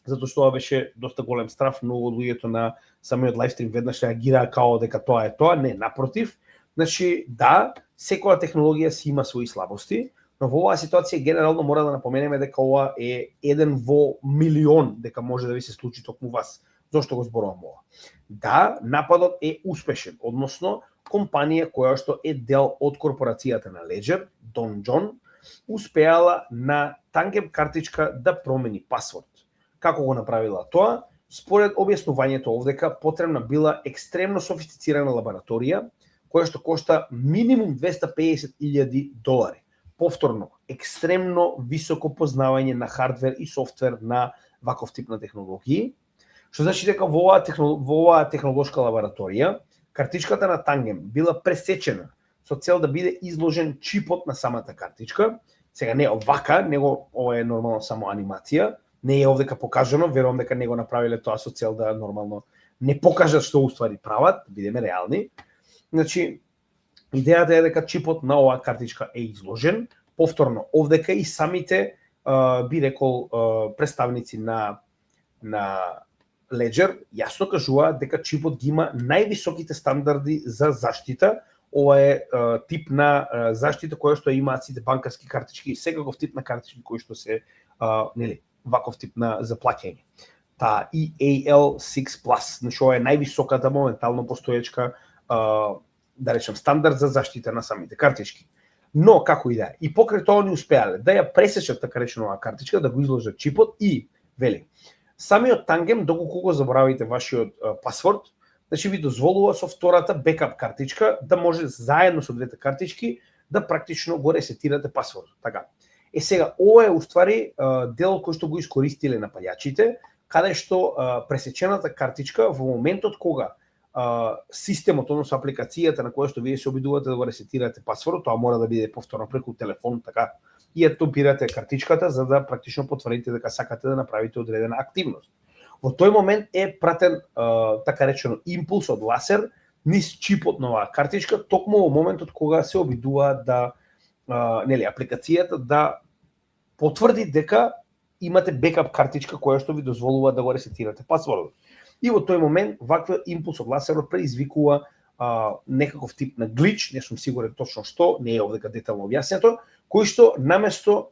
затоа што ова беше доста голем страф, многу од луѓето на самиот лайвстрим веднаш реагираа као дека тоа е тоа, не, напротив. Значи, да, секоја технологија си има своји слабости, но во оваа ситуација генерално мора да напоменеме дека ова е еден во милион дека може да ви се случи токму вас. Зошто го зборувам ова? Да, нападот е успешен, односно компанија која што е дел од корпорацијата на Ledger, Don John, успеала на Tangem картичка да промени пасворд. Како го направила тоа? Според објаснувањето овдека, потребна била екстремно софистицирана лабораторија, кое што кошта минимум $250,000. Повторно, екстремно високо познавање на хардвер и софтвер на ваков тип на технологии, што значи дека во оваа технолошка лабораторија картичката на Тангем била пресечена со цел да биде изложен чипот на самата картичка. Сега не овака, него ова е нормално само анимација, не е овдека покажано, верувам дека не го направиле тоа со цел да нормално не покажат што уствари прават, бидеме реални. Значи, идејата е дека чипот на оваа картичка е изложен. Повторно, овдека и самите би рекол представници на Ledger јасно кажуваат дека чипот ги има највисоките стандарди за заштита. Ова е тип на заштита која што имаат сите банкарски картички и секаков тип на картички кои што се ваков тип на заплаќање. Та EAL6+, значи ова е највисоката моментално постоечка да речем стандард за заштита на самите картички. Но како и да е, и покрај тоа ни успеале да ја пресечат така реченова картичка, да го изложат чипот и вели самиот Тангем, доколку го заборавите вашиот пасворд, значи ви дозволува со втората бекап картичка да може заедно со двете картички да практично го ресетирате пасворд. Така. Сега, ова е уствари дел кој што го искористиле напаѓачите, каде што пресечената картичка во моментот кога системот, односно апликацијата на која што вие се обидувате да го ресетирате пасворд, тоа мора да биде повторно преку телефон, така, и ја топирате картичката за да практично потврдите дека сакате да направите одредена активност. Во тој момент е пратен така речено импулс од ласер низ чипот на оваа картичка, токму во моментот кога се обидува да апликацијата да потврди дека имате бекап картичка која што ви дозволува да го ресетирате пасвордот. И во тој момент ваква импулс од ласерот предизвикува некаков тип на глич, не сум сигурен точно што, не е овдека детално објаснето, кој што наместо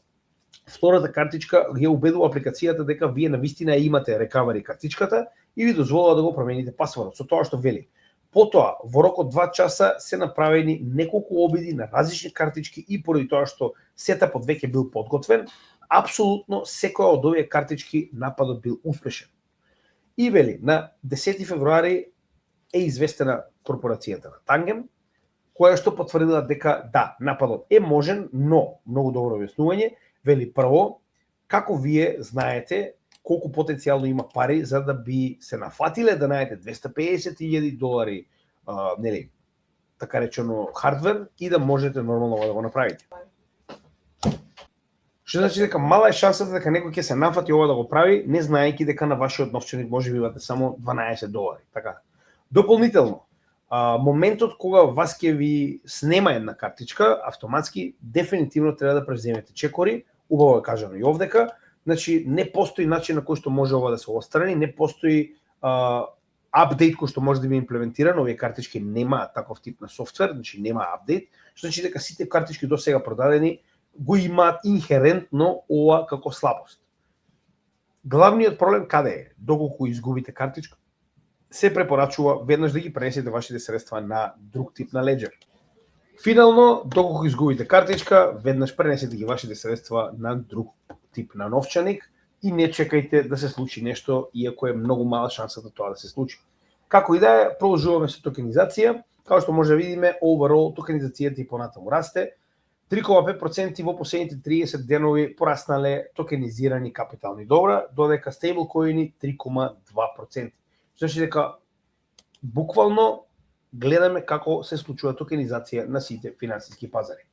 втората картичка ја убедува апликацијата дека вие навистина имате рекавари картичката и ви дозволува да го промените пасвордот. Со тоа што вели. Потоа, во рок од 2 часа се направени неколку обиди на различни картички и поради тоа што сетапот веќе бил подготвен, апсолутно секоја од овие картички нападот бил успешен. И вели, на 10 февруари е известена корпорацијата на Тангем, која што потврдила дека да, нападот е можен, но многу добро објаснување, вели прво, како вие знаете колку потенцијално има пари за да би се нафатиле да најдете $250,000 така речено хардвер и да можете нормално да го направите. Што значи дека мала е шансата дека некој ќе се нафати ова да го прави, не знаејќи дека на вашиот новчаник може би имате само $12. Така. Дополнително, моментот кога вас ќе ви снема една картичка, автоматски дефинитивно треба да преземете чекори, убаво е кажано и овдека, значи не постои начин на кој што може ова да се отстрани, не постои апдейт кој што може да биде имплементиран, овие картички немаат таков тип на софтвер, значи нема апдейт, што значи дека сите картички до сега продадени го имаат инхерентно ова како слабост. Главниот проблем каде е? Доколку изгубите картичка, се препорачува веднаш да ги пренесете вашите средства на друг тип на Ledger. Финално, доколку изгубите картичка, веднаш пренесете ги вашите средства на друг тип на новчаник и не чекајте да се случи нешто, иако е многу мала шансата тоа да се случи. Како и да е, продолжуваме со токенизација. Како што може да видиме, overall токенизацијата и понатаму расте. 3,5% во последните 30 денови пораснале токенизирани капитални добра, додека стейблкоини 3,2%. Значи дека буквално гледаме како се случува токенизација на сите финансиски пазари.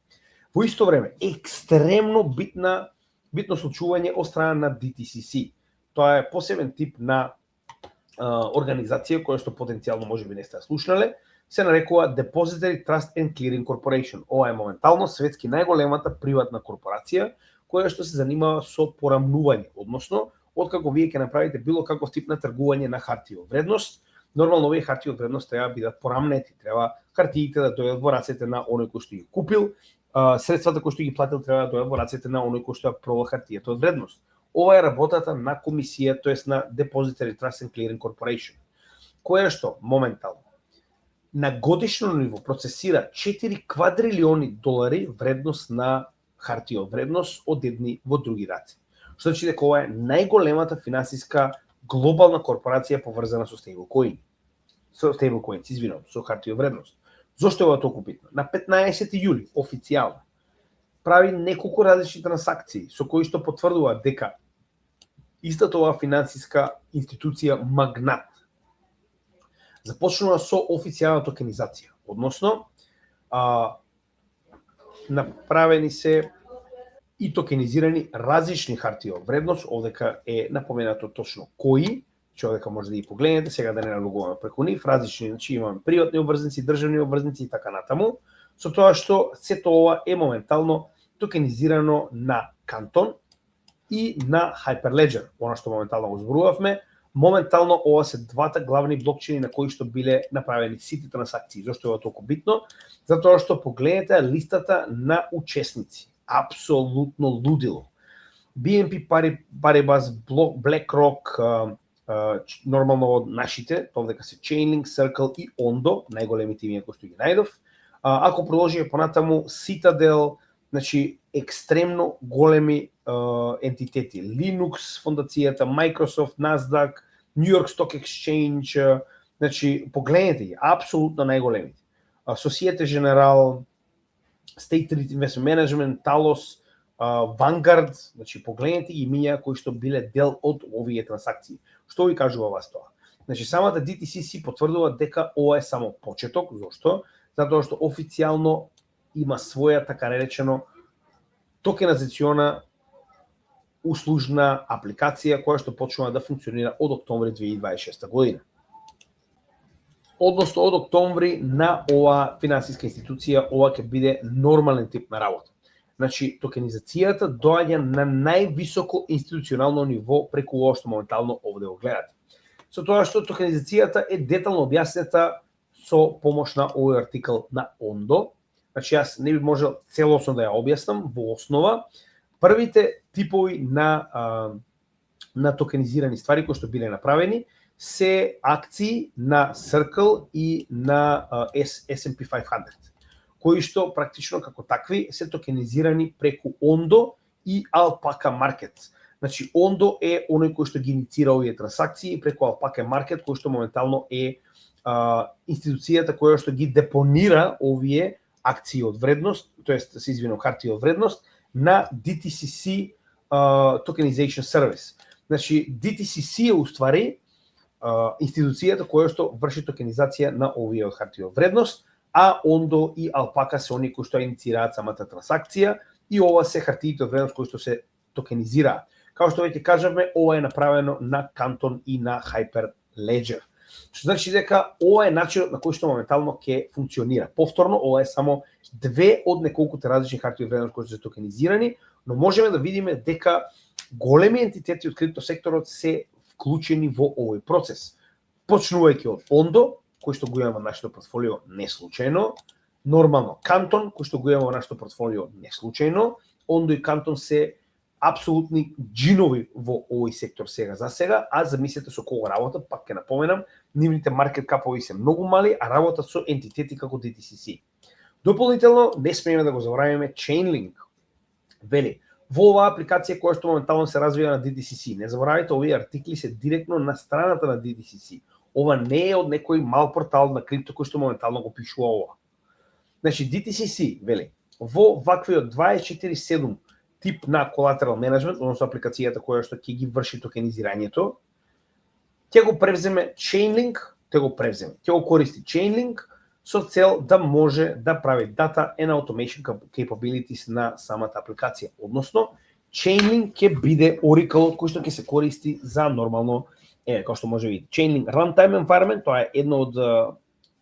Во исто време, екстремно битно случување од страна на DTCC. Тоа е посебен тип на организација која што потенцијално можеби не сте слушнале, се нарекува Depository Trust and Clearing Corporation. Ова е моментално светски најголемата приватна корпорација која што се занимава со порамнување, односно откако вие ќе направите било каков тип на тргување на хартија од вредност, нормално овие хартии од вредност треба да бидат порамнети, треба хартиите да дојдат во рацете на оној кој што ги купил, средствата кои што ги платил треба да дојдат во рацете на оној кој што ја продал хартијата од вредност. Ова е работата на комисија, тоест на Depository Trust and Clearing Corporation, која што моментално на годишно ниво процесира $4 квадрилиони вредност на хартија од вредност од едни во други раце. Што значи дека ова е најголемата финансиска глобална корпорација поврзана со стейблкоини. Со стейблкоини, извинувам, со хартија од вредност. Зошто е ова толку битно? На 15 јули, официјално, прави неколку различни трансакции со кои што потврдуваат дека истата оваа финансиска институција магнат започнува со официјална токенизација, односно направени се и токенизирани различни хартии од вредност, овдека е напоменато точно кои, че овдека може да ги погледнете, сега да не навлегуваме преку нив, различни, значи имаме приватни обврзници, државни обврзници и така натаму, со тоа што сето ова е моментално токенизирано на Кантон и на Hyperledger, она што моментално го зборувавме. Моментално ова се двата главни блокчейни на кои што биле направени сите трансакции. Зошто е ова толку битно? Затоа што погледнете листата на учесници. Апсолутно лудило. BNP Paribas, BlackRock, нормално од нашите, тоа дека се Chainlink, Circle и Ondo, најголемите имиња кои што ги најдов. Ако продолжиме понатаму, Citadel, значи екстремно големи ентитети. Linux, фондацијата, Microsoft, Nasdaq, New York Stock Exchange, значи погледнете ги, апсолутно најголемите. Societe Generale, State Street Investment Management, Talos, Vanguard, значи погледнете имиња кои што биле дел од овие трансакции. Што ви кажува вас тоа? Значи самата DTCC потврдува дека ова е само почеток, зошто? Затоа што официјално има своја така речено токенизациона услужна апликација која што почнува да функционира од октомври 2026 година. Односно од октомври на оваа финансиска институција ова ќе биде нормален тип на работа. Значи токенизацијата доаѓа на највисоко институционално ниво преку ова што моментално овде го гледате. Со тоа што токенизацијата е детално објаснета со помош на овој артикл на Ondo. Значи јас не би можел целосно да ја објаснам во основа. Првите типови на токенизирани ствари кои што биле направени се акции на Circle и на S&P 500, кои што практично како такви се токенизирани преку Ondo и Alpaca Markets. Значи Ondo е оној кој што ги инициира овие трансакции, преку Alpaca Market кој што моментално е институцијата која што ги депонира овие акции од вредност, тоест се извинувам, хартии од вредност на DTCC Tokenization Service. Значи DTCC е уствари институцијата која што врши токенизација на овие од хартии од вредност, а Ondo и Alpaca се оние кои што инициираат самата трансакција и ова се хартиите од вредност кои што се токенизираат. Као што веќе кажавме, ова е направено на Canton и на Hyperledger. Што значи дека ова е начинот на кој што моментално ќе функционира. Повторно, ова е само две од неколкуте различни хартии од вредност кои што се токенизирани, но можеме да видиме дека големи ентитети од криптосекторот се вклучени во овој процес. Почнувајќи од Ondo, кој што го имаме во нашето портфолио не случајно, нормално Canton, кој што го имаме во нашето портфолио не случајно, Ondo и Canton се апсолутни джинови во овој сектор сега за сега, а замислете со кого работат, пак ќе напоменам, нивните маркет капови се многу мали, а работат со ентитети како DTCC. Дополнително, не смееме да го забораваме Chainlink. Вели, во оваа апликација која што моментално се развива на DTCC, не заборавајте, овие артикли се директно на страната на DTCC. Ова не е од некој мал портал на крипто кој што моментално го пишува ова. Значи DTCC, вели, во ваквиот 24/7 тип на collateral management, односно апликацијата која што ќе ги врши токенизирањето, ќе го превземе Chainlink, ќе го користи Chainlink со цел да може да прави data and automation capabilities на самата апликација. Односно, Chainlink ќе биде Oracle кој што ќе се користи за нормално, како што може видите, Chainlink runtime environment, тоа е една од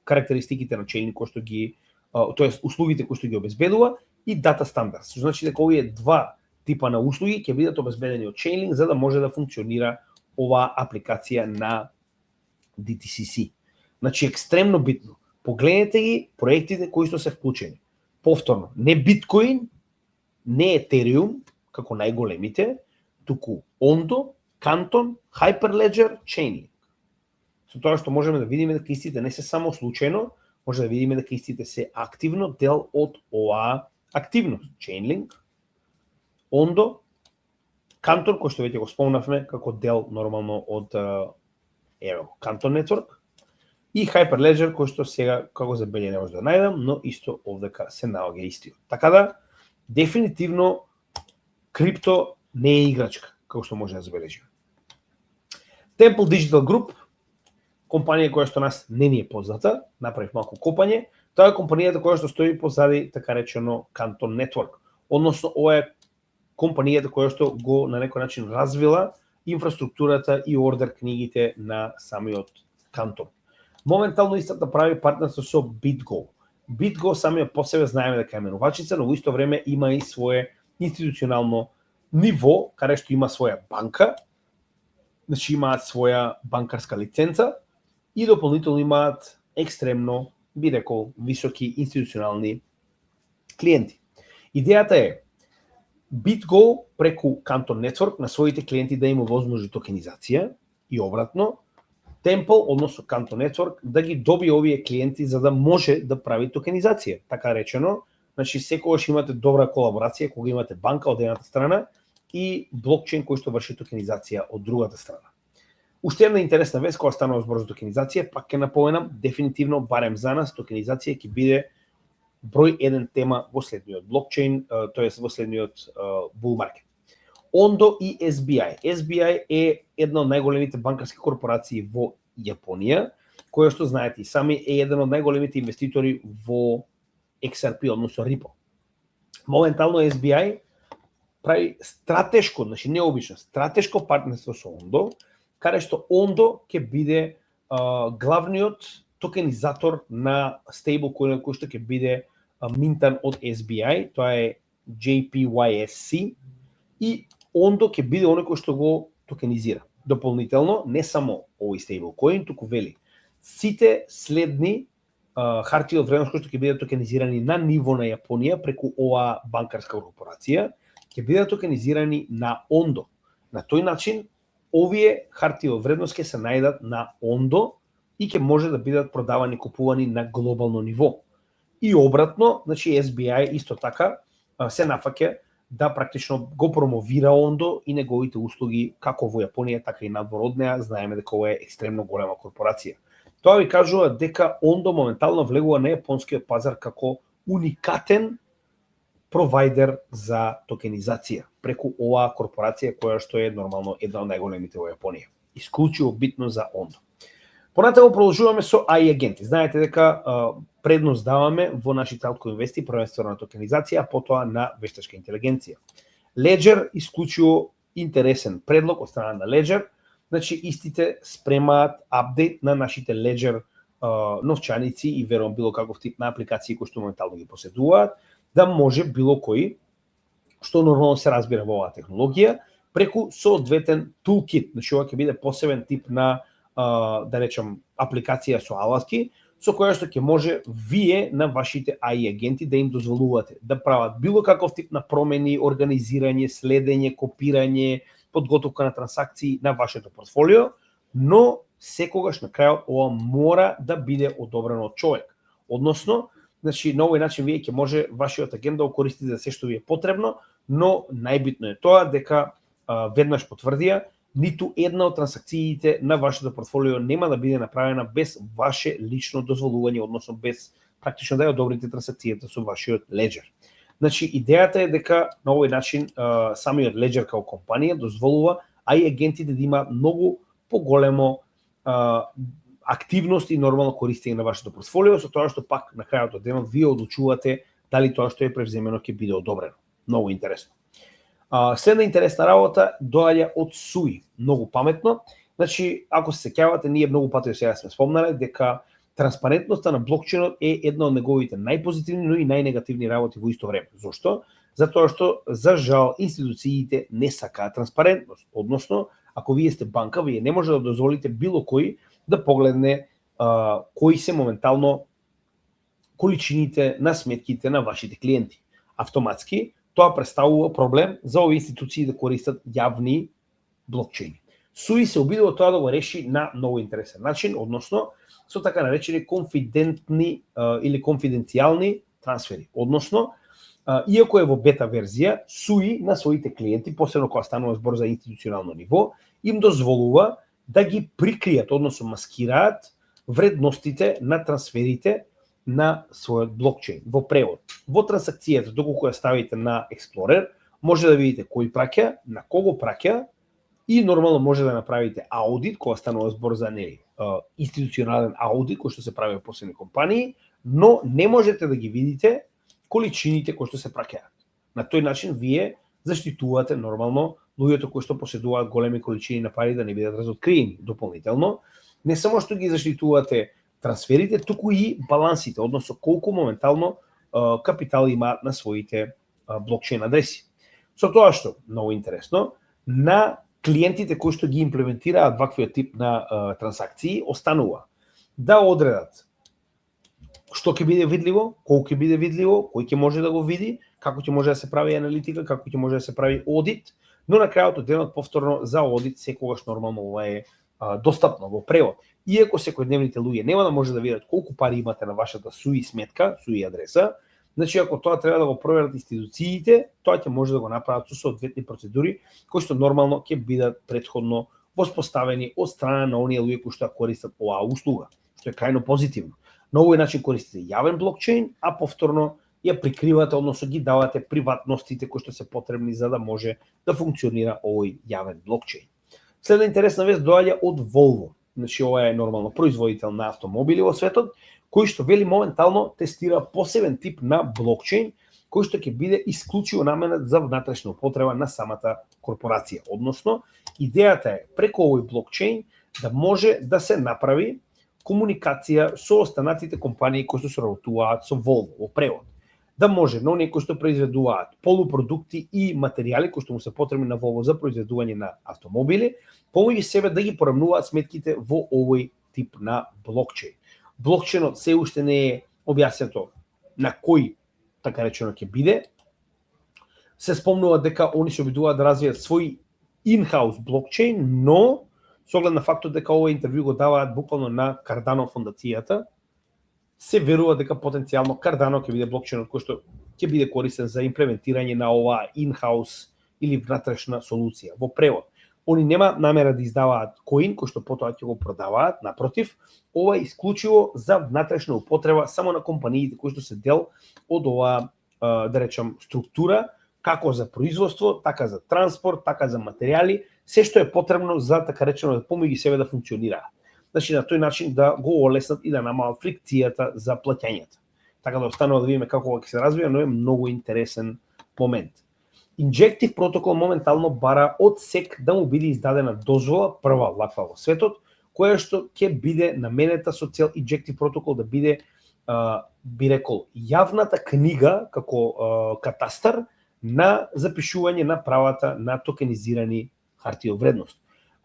карактеристиките на Chainlink кој што ги, тоест услугите кои што ги обезбедува, и data standards. Што значи дека овие два типа на услуги ќе бидат обезбедени од Chainlink за да може да функционира оваа апликација на DTCC. Значи екстремно битно. Погледнете ги проектите кои што се вклучени. Повторно, не Bitcoin, не Ethereum како најголемите, туку Ondo, Canton, Hyperledger, Chainlink. Со тоа што можеме да видиме дека истите не се само случајно, може да видиме дека истите се активно дел од оваа активност. Chainlink, Ondo, Canton, кој што веќе го спомнавме како дел нормално од Canton Network, и Hyperledger кој што сега како забеле не може да најдам, но исто овдека се наоѓа истиот. Така да дефинитивно крипто не е играчка, како што може да забележиме. Temple Digital Group, компанија која што нас не ни е позната, направив малку копање, тоа е компанијата која што стои позади така речено Canton Network. Односно, ова е компанијата која што го на некој начин развила инфраструктурата и ордер книгите на самиот Canton. Моментално истата прави партнерство со BitGo. BitGo самиот по себе знаеме дека е менувачица, но во исто време има и свое институционално ниво, каде што има своја банка, значи имаат своја банкарска лиценца и дополнително имаат екстремно, би рекол, високи институционални клиенти. Идејата е BitGo преку Canton Network на своите клиенти да им овозможи токенизација и обратно, Temple, односно Canton Network, да ги добие овие клиенти за да може да прави токенизација. Така речено, значи секогаш имате добра колаборација кога имате банка од едната страна и блокчейн кој што врши токенизација од другата страна. Уште една интересна вест кога станува збор за токенизација, пак ќе напоменам, дефинитивно барем за нас токенизација ќе биде број еден тема во следниот блокчейн, тоест во следниот bull market. Ondo и SBI. SBI е една од најголемите банкарски корпорации во Јапонија, која што знаете и сами е еден од најголемите инвеститори во XRP, односно Ripple. Моментално SBI прави стратешко, значи необично, стратешко партнерство со Ondo, каде што Ondo ќе биде главниот токенизатор на стейблкоинот кој што ќе биде минтан од SBI, тоа е JPYSC, и Ondo ќе биде оној кој што го токенизира. Дополнително, не само овој стейблкоин, туку вели, сите следни хартии од вредност кои што ќе бидат токенизирани на ниво на Јапонија преку оваа банкарска корпорација, ќе бидат токенизирани на Ondo. На тој начин, овие хартии од вредност ќе се најдат на Ondo и ќе може да бидат продавани и купувани на глобално ниво. И обратно, значи SBI исто така се нафаќа да практично го промовира Ondo и неговите услуги како во Јапонија, така и надвор од неа. Знаеме дека ова е екстремно голема корпорација. Тоа ви кажува дека Ondo моментално влегува на јапонскиот пазар како уникатен провайдер за токенизација преку оваа корпорација која што е нормално една од најголемите во Јапонија. Исклучиво битно за Ondo. Понатаму продолжуваме со AI агенти. Знаете дека предност даваме во нашите altcoin инвести првенствено на токенизација, а потоа на вештачка интелигенција. Ledger исклучиво интересен предлог од страна на Ledger, значи истите спремаат апдейт на нашите Ledger новчаници и верувам било каков тип на апликации кои што моментално ги поседуваат, да може било кој што нормално се разбира во оваа технологија преку соодветен toolkit, значи ова ќе биде посебен тип на да речем апликација со алатки, со која што ќе може вие на вашите AI агенти да им дозволувате да прават било каков тип на промени, организирање, следење, копирање, подготовка на трансакции на вашето портфолио, но секогаш на крајот ова мора да биде одобрено од човек. Односно, значи на овој начин вие ќе може вашиот агент да го користите за се што ви е потребно, но најбитно е тоа дека веднаш потврдија, ниту една од трансакциите на вашето портфолио нема да биде направена без ваше лично дозволување, односно без практично да ја одобрите трансакцијата со вашиот Ledger. Значи, идејата е дека на овој начин самиот Ledger као компанија дозволува AI агентите да има многу поголемо активност и нормално користење на вашето портфолио, со тоа што пак на крајот од денот вие одлучувате дали тоа што е превземено ќе биде одобрено. Многу интересно. Следна интересна работа доаѓа од SUI, многу паметно. Значи, ако се сеќавате, ние многу пати сега сме спомнале дека транспарентноста на блокчейнот е една од неговите најпозитивни, но и најнегативни работи во исто време. Зошто? Затоа што, за жал, институциите не сакаат транспарентност. Односно, ако вие сте банка, вие не може да дозволите било кој да погледне кои се моментално количините на сметките на вашите клиенти. Автоматски, тоа представува проблем за овие институции да користат јавни блокчейни. SUI се обидува тоа да го реши на многу интересен начин, односно со така наречени конфидентни или конфиденцијални трансфери. Односно, иако е во бета верзија, SUI на своите клиенти, посебно кога станува збор за институционално ниво, им дозволува да ги прикријат, односно маскираат вредностите на трансферите на својот блокчейн во превод. Во трансакцијата, доколку ја ставите на Explorer, може да видите кој праќа, на кого праќа и нормално може да направите аудит, кога станува збор за институционален аудит кој што се прави во посебни компании, но не можете да ги видите количините кои што се праќаат. На тој начин вие заштитувате нормално луѓето кои што поседуваат големи количини на пари да не бидат разоткриени дополнително. Не само што ги заштитувате трансферите, туку и балансите, односно колку моментално капитал имаат на своите блокчейн адреси. Со тоа што, многу интересно, на клиентите кои што ги имплементираат ваквиот тип на трансакции, останува да одредат што ќе биде видливо, колку ќе биде видливо, кој ќе може да го види, како ќе може да се прави аналитика, како ќе може да се прави одит, но на крајот од денот повторно за одит секогаш нормално ова е достапно во превод. Иако секојдневните луѓе нема да може да видат колку пари имате на вашата SUI сметка, SUI адреса, значи ако тоа треба да го проверат институциите, тоа ќе може да го направат со соодветни процедури кои што нормално ќе бидат претходно воспоставени од страна на оние луѓе кои што користат оваа услуга, што е крајно позитивно. На овој начин користите јавен блокчейн, а повторно ја прикривате, односно ги давате приватностите кои што се потребни за да може да функционира овој јавен блокчейн. Следна интересна вест доаѓа од Volvo. Значи ова е нормално производител на автомобили во светот, кој што вели моментално тестира посебен тип на блокчейн кој што ќе биде исклучиво наменет за внатрешна употреба на самата корпорација. Односно, идејата е преку овој блокчейн да може да се направи комуникација со останатите компании кои што соработуваат со Volvo во превод. Да може на оние кои што произведуваат полупродукти и материјали кои што му се потребни на Volvo за произведување на автомобили, помеѓу себе да ги поравнуваат сметките во овој тип на блокчейн. Блокчейнот се уште не е објаснето на кој така речено ќе биде. Се спомнува дека они се обидуваат да развијат свој in-house блокчейн, но со оглед на фактот дека овој интервју го даваат буквално на Cardano фондацијата, се верува дека потенцијално Cardano ќе биде блокчейнот кој што ќе биде користен за имплементирање на оваа in-house или внатрешна солуција. Во превод, они нема намера да издаваат коин кој што потоа ќе го продаваат, напротив, ова е исклучиво за внатрешна употреба само на компаниите кои што се дел од оваа, да речам, структура, како за производство, така за транспорт, така за материјали, се што е потребно за така речено помеѓу себе да функционираат. Значи на тој начин да го олеснат и да намалат фрикцијата за плаќањата. Така да останува да видиме како ќе се развива, но е многу интересен момент. Injective Protocol моментално бара од SEC да му биде издадена дозвола, прва ваква во светот, која што ќе биде наменета со цел Injective Protocol да биде, би рекол, јавната книга како катастар на запишување на правата на токенизирани хартии од вредност.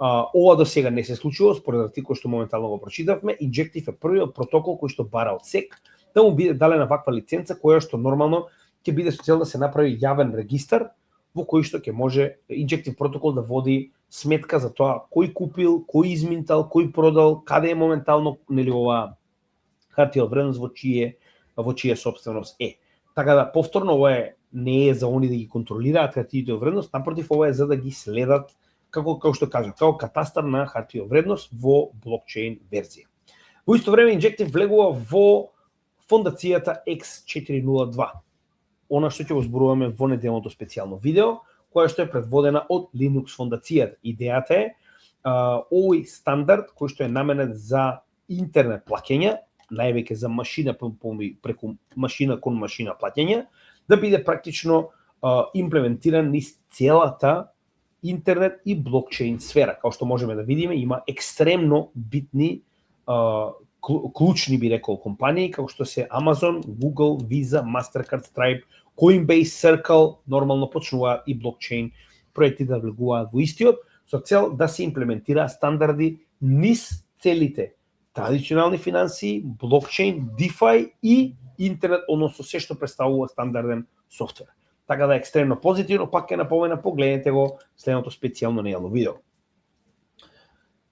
Ова до сега не се случило, според артикол што моментално го прочитавме. Injective е првиот протокол кој што бара од SEC да му биде далена ваква лиценца која што нормално ќе биде со цел да се направи јавен регистар во кој што ќе може Injective Protocol да води сметка за тоа кој купил, кој изминтал, кој продал, каде е моментално нели оваа хартија од вредност во чија собственост е. Така да повторно ова не е за они да ги контролираат хартиите од вредност, напротив ова е за да ги следат како што кажам, како катастар на хартии од вредност во блокчейн верзија. Во исто време Injective влегува во фондацијата X402. Она што ќе го зборуваме во неделното специјално видео, која што е предводена од Linux фондацијата. Идејата е овој стандард кој што е наменет за интернет плаќања, највеќе за машина преку машина кон машина плаќања, да биде практично имплементиран низ целата интернет и блокчейн сфера. Као што можеме да видиме, има екстремно битни клучни, би рекол, компании, како што се Amazon, Google, Visa, Mastercard, Stripe, Coinbase, Circle, нормално почнуваат и блокчейн проекти да влегуваат во истиот, со цел да се имплементираат стандарди низ целите традиционални финансии, блокчейн, DeFi и интернет, односно се што представува стандарден софтвер. Така да е екстремно позитивно, пак ќе напомена, погледнете го следното специјално неделно видео.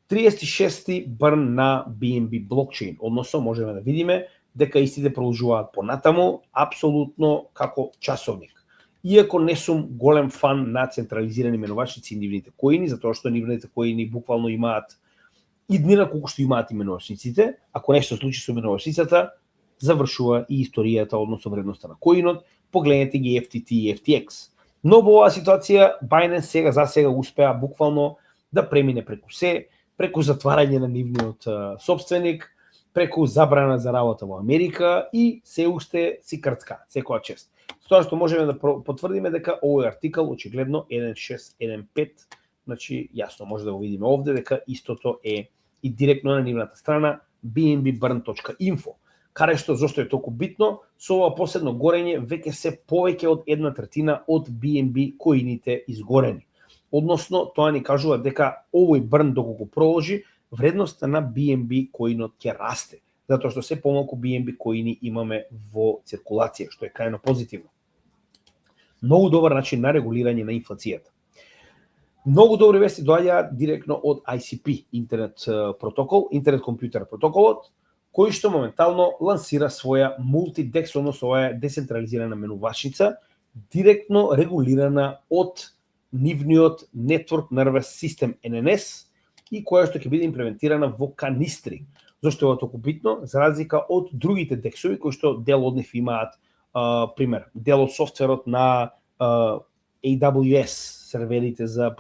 36-ти бърн на BNB блокчейн, односно можеме да видиме дека истите продолжуваат понатаму, апсолутно како часовник. Иако не сум голем фан на централизирани менувачници и нивните коини, затоа што нивните коини буквално имаат иднина колку што имаат именовачниците, ако нешто случи со именовачницата, завршува и историјата, односно вредноста на коинот, погледнете ги FTT и FTX. Но во оваа ситуација Binance за сега успеа буквално да премине преку затварање на нивниот собственик, преку забрана за работа во Америка и се уште си крцка, секоја чест. Тоа што можеме да потврдиме дека овој артикал очигледно 1615, значи јасно може да го видиме овде дека истото е и директно на нивната страна bnbburn.info. Каде што зошто е толку битно, со ова последно горење веќе се повеќе од 1/3 од BNB коините изгорени. Односно, тоа ни кажува дека овој брн доколку продолжи, вредноста на BNB коинот ќе расте, затоа што се помалку BNB коини имаме во циркулација, што е крајно позитивно. Многу добар начин на регулирање на инфлацијата. Многу добри вести доаѓаат директно од ICP, интернет протокол, интернет компјутер протоколот, кој што моментално лансира своја multi-dex, односно ова е децентрализирана менувачница, директно регулирана од нивниот Network Nervous System NNS и која што ќе биде имплементирана во канистри. Зошто е ова толку битно? За разлика од другите дексови кои што дел од нив имаат пример, дел од софтверот на AWS серверите за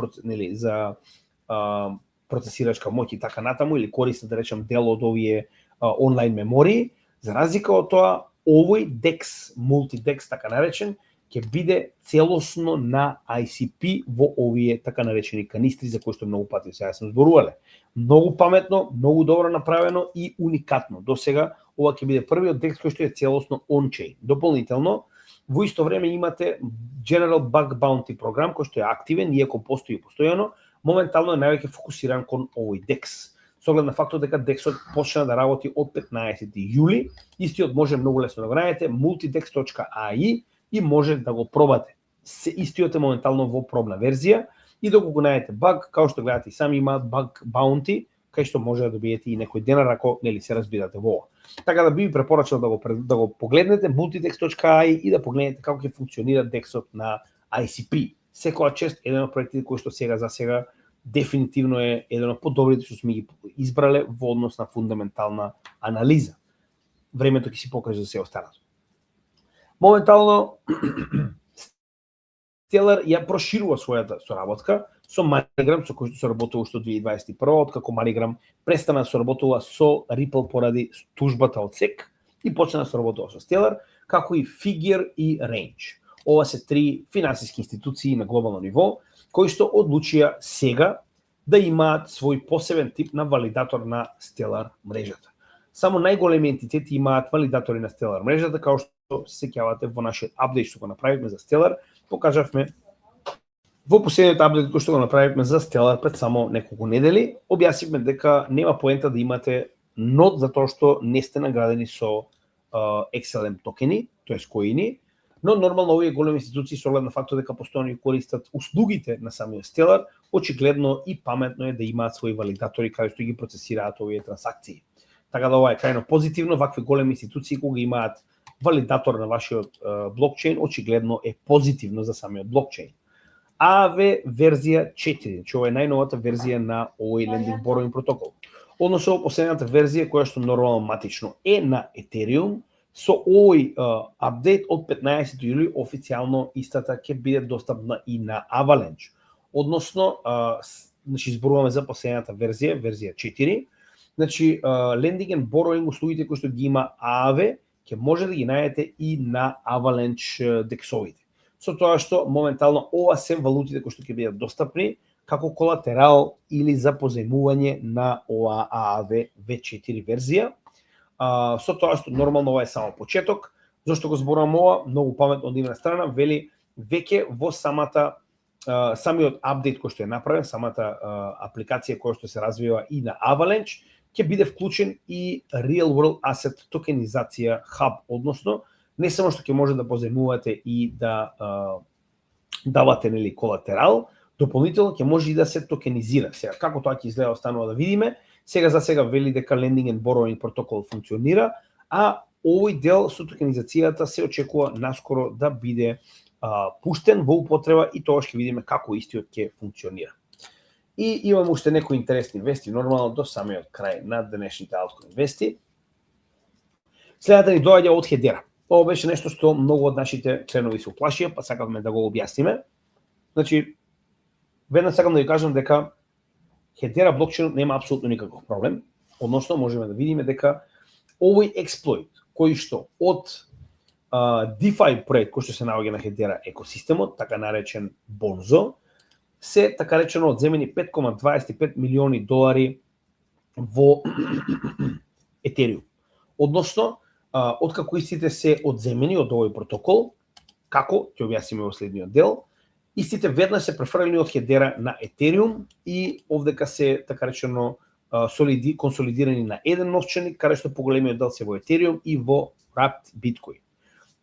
процесирачка моќ и така натаму, или користат да речем дел од овие онлайн мемории, за разлика од тоа, овој DEX, multi-DEX така наречен, ќе биде целосно на ICP во овие така наречени канистри за кои што многу пати сега сме зборувале. Многу паметно, многу добро направено и уникатно. До сега ова ќе биде првиот DEX кој што е целосно on-chain. Дополнително, во исто време имате General Bug Bounty програм кој што е активен, иако постои постојано, моментално е највеќе фокусиран кон овој DEX. Со оглед на фактот дека DEX-от почна да работи од 15 јули, истиот може многу лесно да го најдете multidex.ai и може да го пробате. Истиот е моментално во пробна верзија и доколку најдете баг, као што гледате и сами имаат Bug Bounty, кај што може да добиете и некој денар ако нели се разбирате во ова. Така да би ви препорачал да го погледнете multidex.ai и да погледнете како ќе функционира DEX-от на ICP. Секоја чест еден од проектите кои што сега за сега дефинитивно е еден од подобрите што сме ги избрале во однос на фундаментална анализа. Времето ќе си покаже за се останато. Моментално Stellar ја проширува својата соработка со MoneyGram, со кој што соработува уште од 2021, откако MoneyGram престана да соработува со Ripple поради тужбата од SEC и почна да соработува со Stellar, како и Figure и Range. Ова се три финансиски институции на глобално ниво кои што одлучија сега да имаат свој посебен тип на валидатор на Stellar мрежата. Само најголеми ентитети имаат валидатори на Stellar мрежата, као што се сеќавате во нашиот апдейт што го направивме за Stellar, покажавме во последниот апдейт кој што го направивме за Stellar пред само неколку недели, објаснивме дека нема поента да имате нод затоа што не сте наградени со XLM токени, тоест коини, но нормално овие големи институции со оглед на фактот дека постојано ги користат услугите на самиот Stellar, очигледно и паметно е да имаат своји валидатори каде што ги процесираат овие трансакции. Така да ова е крајно позитивно, вакви големи институции кога имаат валидатор на вашиот блокчейн, очигледно е позитивно за самиот блокчейн. AAV верзија 4, значи ова е најновата верзија на овој lending borrowing протокол. Односно последната верзија која што нормално матично е на Ethereum, со овој апдейт од 15 јули официјално истата ќе биде достапна и на Avalanche. Односно, значи зборуваме за последната верзија, верзија 4. Значи, lending and borrowing услугите кои што ги има AAV, ќе може да ги најдете и на Avalanche дексовите. Со тоа што моментално ова се валутите кои што ќе бидат достапни како колатерал или за позајмување на ова AAV V4 верзија. Со тоа што нормално ова е само почеток, зашто го зборувам ова, многу паметно од нивна страна, вели веќе во самиот апдейт кој што е направен, самата апликација која што се развива и на Avalanche, ќе биде вклучен и Real World Asset токенизација хаб, односно не само што ќе може да позајмувате и да давате нели колатерал, дополнително ќе може и да се токенизира. Сега како тоа ќе изгледа останува да видиме. Сега за сега вели дека lending and borrowing протокол функционира, а овој дел со токенизацијата се очекува наскоро да биде пуштен во употреба и тоа ќе видиме како истиот ќе функционира. И имам уште некои интересни вести, нормално до самиот крај на денешните Altcoin вести. Следната ни доаѓа од Hedera. Ова беше нешто што многу од нашите членови се уплашија, па сакавме да го објасниме. Значи, веднаш сакам да ви кажам дека Hedera блокчейн нема апсолутно никаков проблем, односно можеме да видиме дека овој експлоит кој што од DeFi проект кој што се наоѓа на Hedera екосистемот, така наречен Bonzo, се така речено одземени 5,25 милиони долари во Ethereum. Односно, откако истите се одземени од овој протокол, како ќе објасниме во следниот дел, истите веднаш се префрлени од Hedera на Ethereum и овдека се така речено консолидирани на еден новчаник, каде што поголемиот дел се во Ethereum и во Wrapped Bitcoin.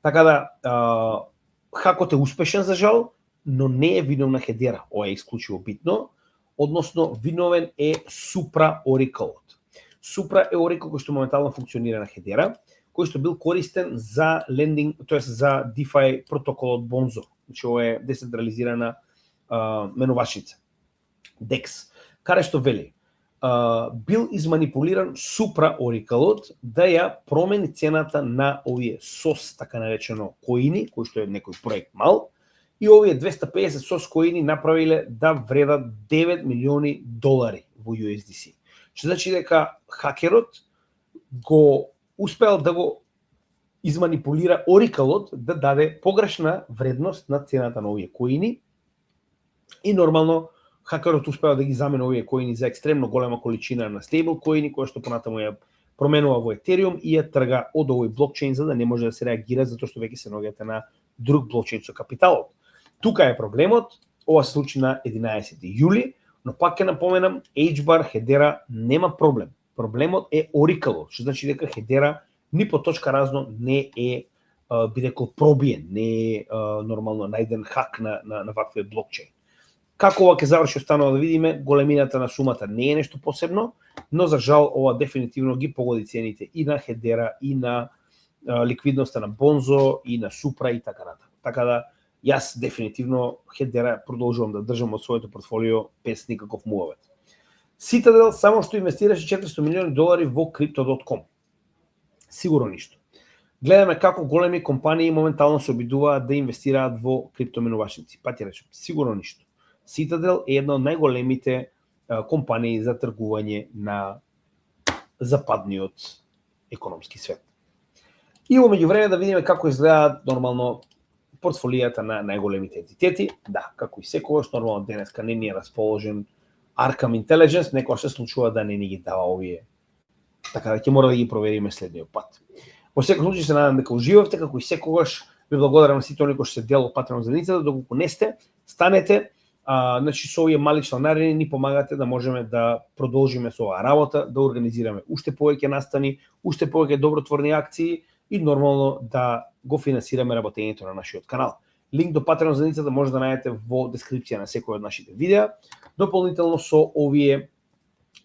Така да, хакот е успешен за жал, но не е виновна Hedera. Ова е исклучиво битно, односно виновен е Supra Oracle-от. Supra е Oracle кој што моментално функционира на Hedera, кој што бил користен за лендинг, тоест за DeFi протоколот Bonzo. Значи ова е децентрализирана менувачница. DEX. Каде што вели, бил изманипулиран Supra Oracle-от да ја промени цената на овие SOS, така наречено коини, кој што е некој проект мал, и овие 250 SOS коини направиле да вредат 9 милиони долари во USDC. Што значи дека хакерот го успеал да го изманипулира Oracle-от да даде погрешна вредност на цената на овие коини и нормално хакерот успеал да ги замени овие коини за екстремно голема количина на стейбл коини, која што понатаму ја променува во Ethereum и ја трга од овој блокчейн за да не може да се реагира затоа што веќе се наоѓате на друг блокчейн со капиталот. Тука е проблемот, ова се случи на 11 јули, но пак ќе напоменам, HBAR Hedera нема проблем. Проблемот е Oracle, што значи дека Hedera ни по точка разно не е би рекол пробиен, не е нормално најден хак на ваквиот блокчейн. Како ова ќе заврши останува да видиме, големината на сумата не е нешто посебно, но за жал ова дефинитивно ги погоди цените и на Hedera и на ликвидноста на Bonzo и на Supra и така натаму. Така да јас дефинитивно Hedera продолжувам да држам од своето портфолио без никаков муавет. Citadel само што инвестираше 400 милиони долари во Crypto.com. Сигурно ништо. Гледаме како големи компании моментално се обидуваат да инвестираат во криптоменувачници. Па ти речем, сигурно ништо. Citadel е една од најголемите компании за тргување на западниот економски свет. И во меѓувреме да видиме како изгледаат нормално портфолијата на најголемите ентитети. Да, како и секогаш, нормално денеска не ни е расположен Arkham Intelligence, некоја се случува да не ни ги дава овие. Така да ќе мора да ги провериме следниот пат. Во секој случај се надам дека уживавте, како и секогаш ви благодарам на сите оние кои што се дел од Patreon заедницата, доколку не сте, станете. Значи со овие мали членари ни помагате да можеме да продолжиме со оваа работа, да организираме уште повеќе настани, уште повеќе добротворни акции и нормално да го финансираме работењето на нашиот канал. Линк до Patreon заедницата може да најдете во дескрипција на секој од нашите видеа. Дополнително со овие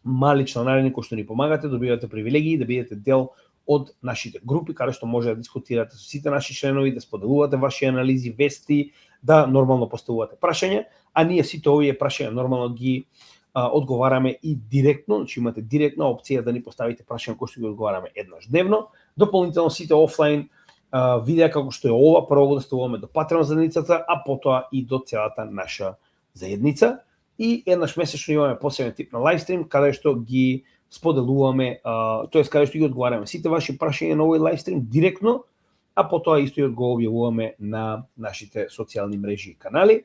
мали членари кои што ни помагате, добивате привилегии да бидете дел од нашите групи, каде што може да дискутирате со сите наши членови, да споделувате ваши анализи, вести, да нормално поставувате прашања, а ние сите овие прашања нормално ги одговараме и директно, значи имате директна опција да ни поставите прашања кои што ги одговараме еднаш дневно. Дополнително сите офлайн видеа како што е ова, прво го доставуваме до Patreon заедницата, а потоа и до целата наша заедница. И еднаш месечно имаме посебен тип на лайвстрим, каде што ги споделуваме, тоест каде што ги одговараме сите ваши прашања на овој лайвстрим директно, а потоа исто и го објавуваме на нашите социјални мрежи и канали.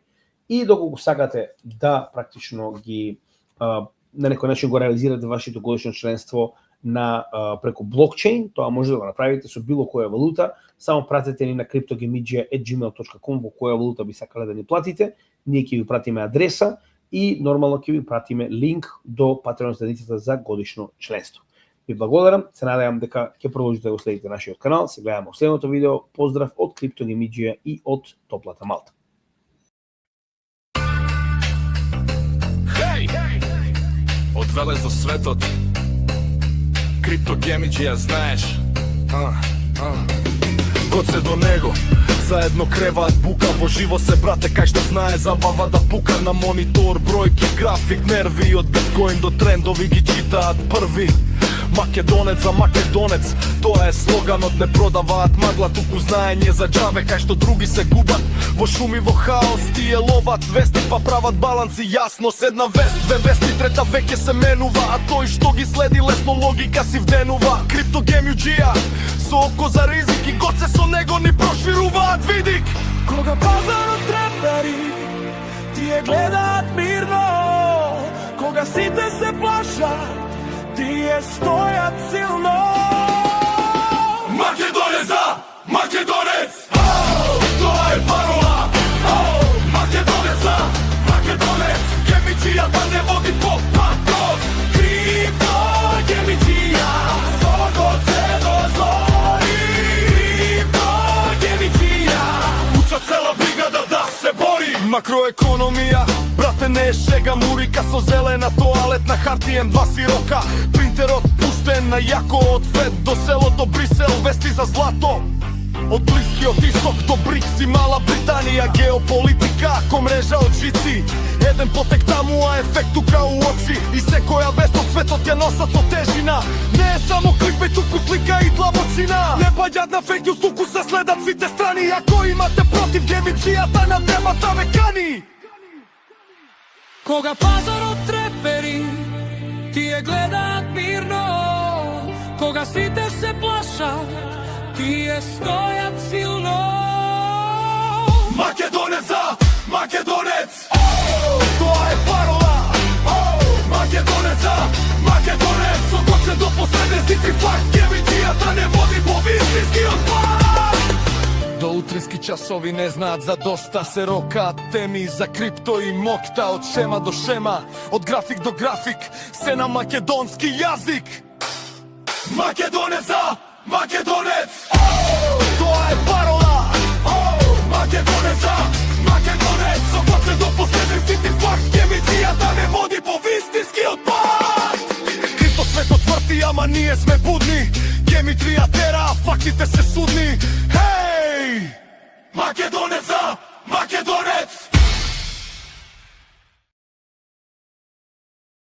И доколку сакате да практично ги на некој начин го реализирате вашето годишно членство на преку блокчейн, тоа може да го направите со било која валута, само пратете ни на cryptogamedia@gmail.com во која валута би сакале да ни платите, ние ќе ви пратиме адреса и нормално ќе ви пратиме линк до Patreon страницата за годишно членство. Ви благодарам, се надевам дека ќе продолжите да го следите нашиот канал. Се гледаме во следното видео. Поздрав од CryptoGamedia и од топлата Малта. Од Велес до светот, CryptoGamedia, знаеш. god se do nego. Zajedno krevat buka, во живо се брате, кај што знае забава да пука на монитор, бројки, график, нерви, од биткоин до трендови ги читаат први. Македонец за македонец, тоа е слоганот, не продаваат магла, туку знаење за џабе, кај што други се губат. Во шуми, во хаос, тие ловат вести, па прават баланси, јасно, седна вест, две вести, трета веќе се менува, а тој што ги следи лесно логика си вденува. Криптогемјуџија, со око за ризик и гоце со него ни прошируваат видик. Кога пазарот трепери, тие гледаат мирно, кога сите се плашат, тие стојат силно. Македонец за македонец, тоа е парола. Македонец за македонец, гемиџијата не води по патрон. Криптогемиџија, со god се дозволи. Криптогемиџија, учат цела бригада да се бори. Макроекономија, брате, не е шега, мурика со зелена тоалетна, хартиен 2 сирока, принтерот пуштен на јако, од Фед до селото Брисел, вести за злато. Од Блискиот исток до БРИКС и Мала Британија, геополитика ко мрежа од жици. Еден потек таму, а ефект тука у очи. И секоја вест од светот ја носат со тежина. Не е само кликбејт, туку слика и длабочина. Не паѓат на фейк нјуз, туку се следат сите страни. Ако имате против гемиџијата, на темата ве кани. Кога пазарот трепери, тие гледаат мирно, кога сите се плашат, тие стојат силно. Македонец за македонец, тоа е парола. Македонец за македонец, со гоце до последен стици факт, гемиџијата не води по вистинскиот пат. До утрински часови не знаат за доста, се рокаат теми за крипто и мокта, од шема до шема, од график до график, се на македонски јазик. Македонец за македонец, тоа е парола. Македонец за македонец, со гоце до последен стици факт, гемиџијата не води по вистинскиот пат. Крипто светот врти, ама ние сме будни, гемитрија тера, а фактите се судни. Хеј! Македонец за македонец,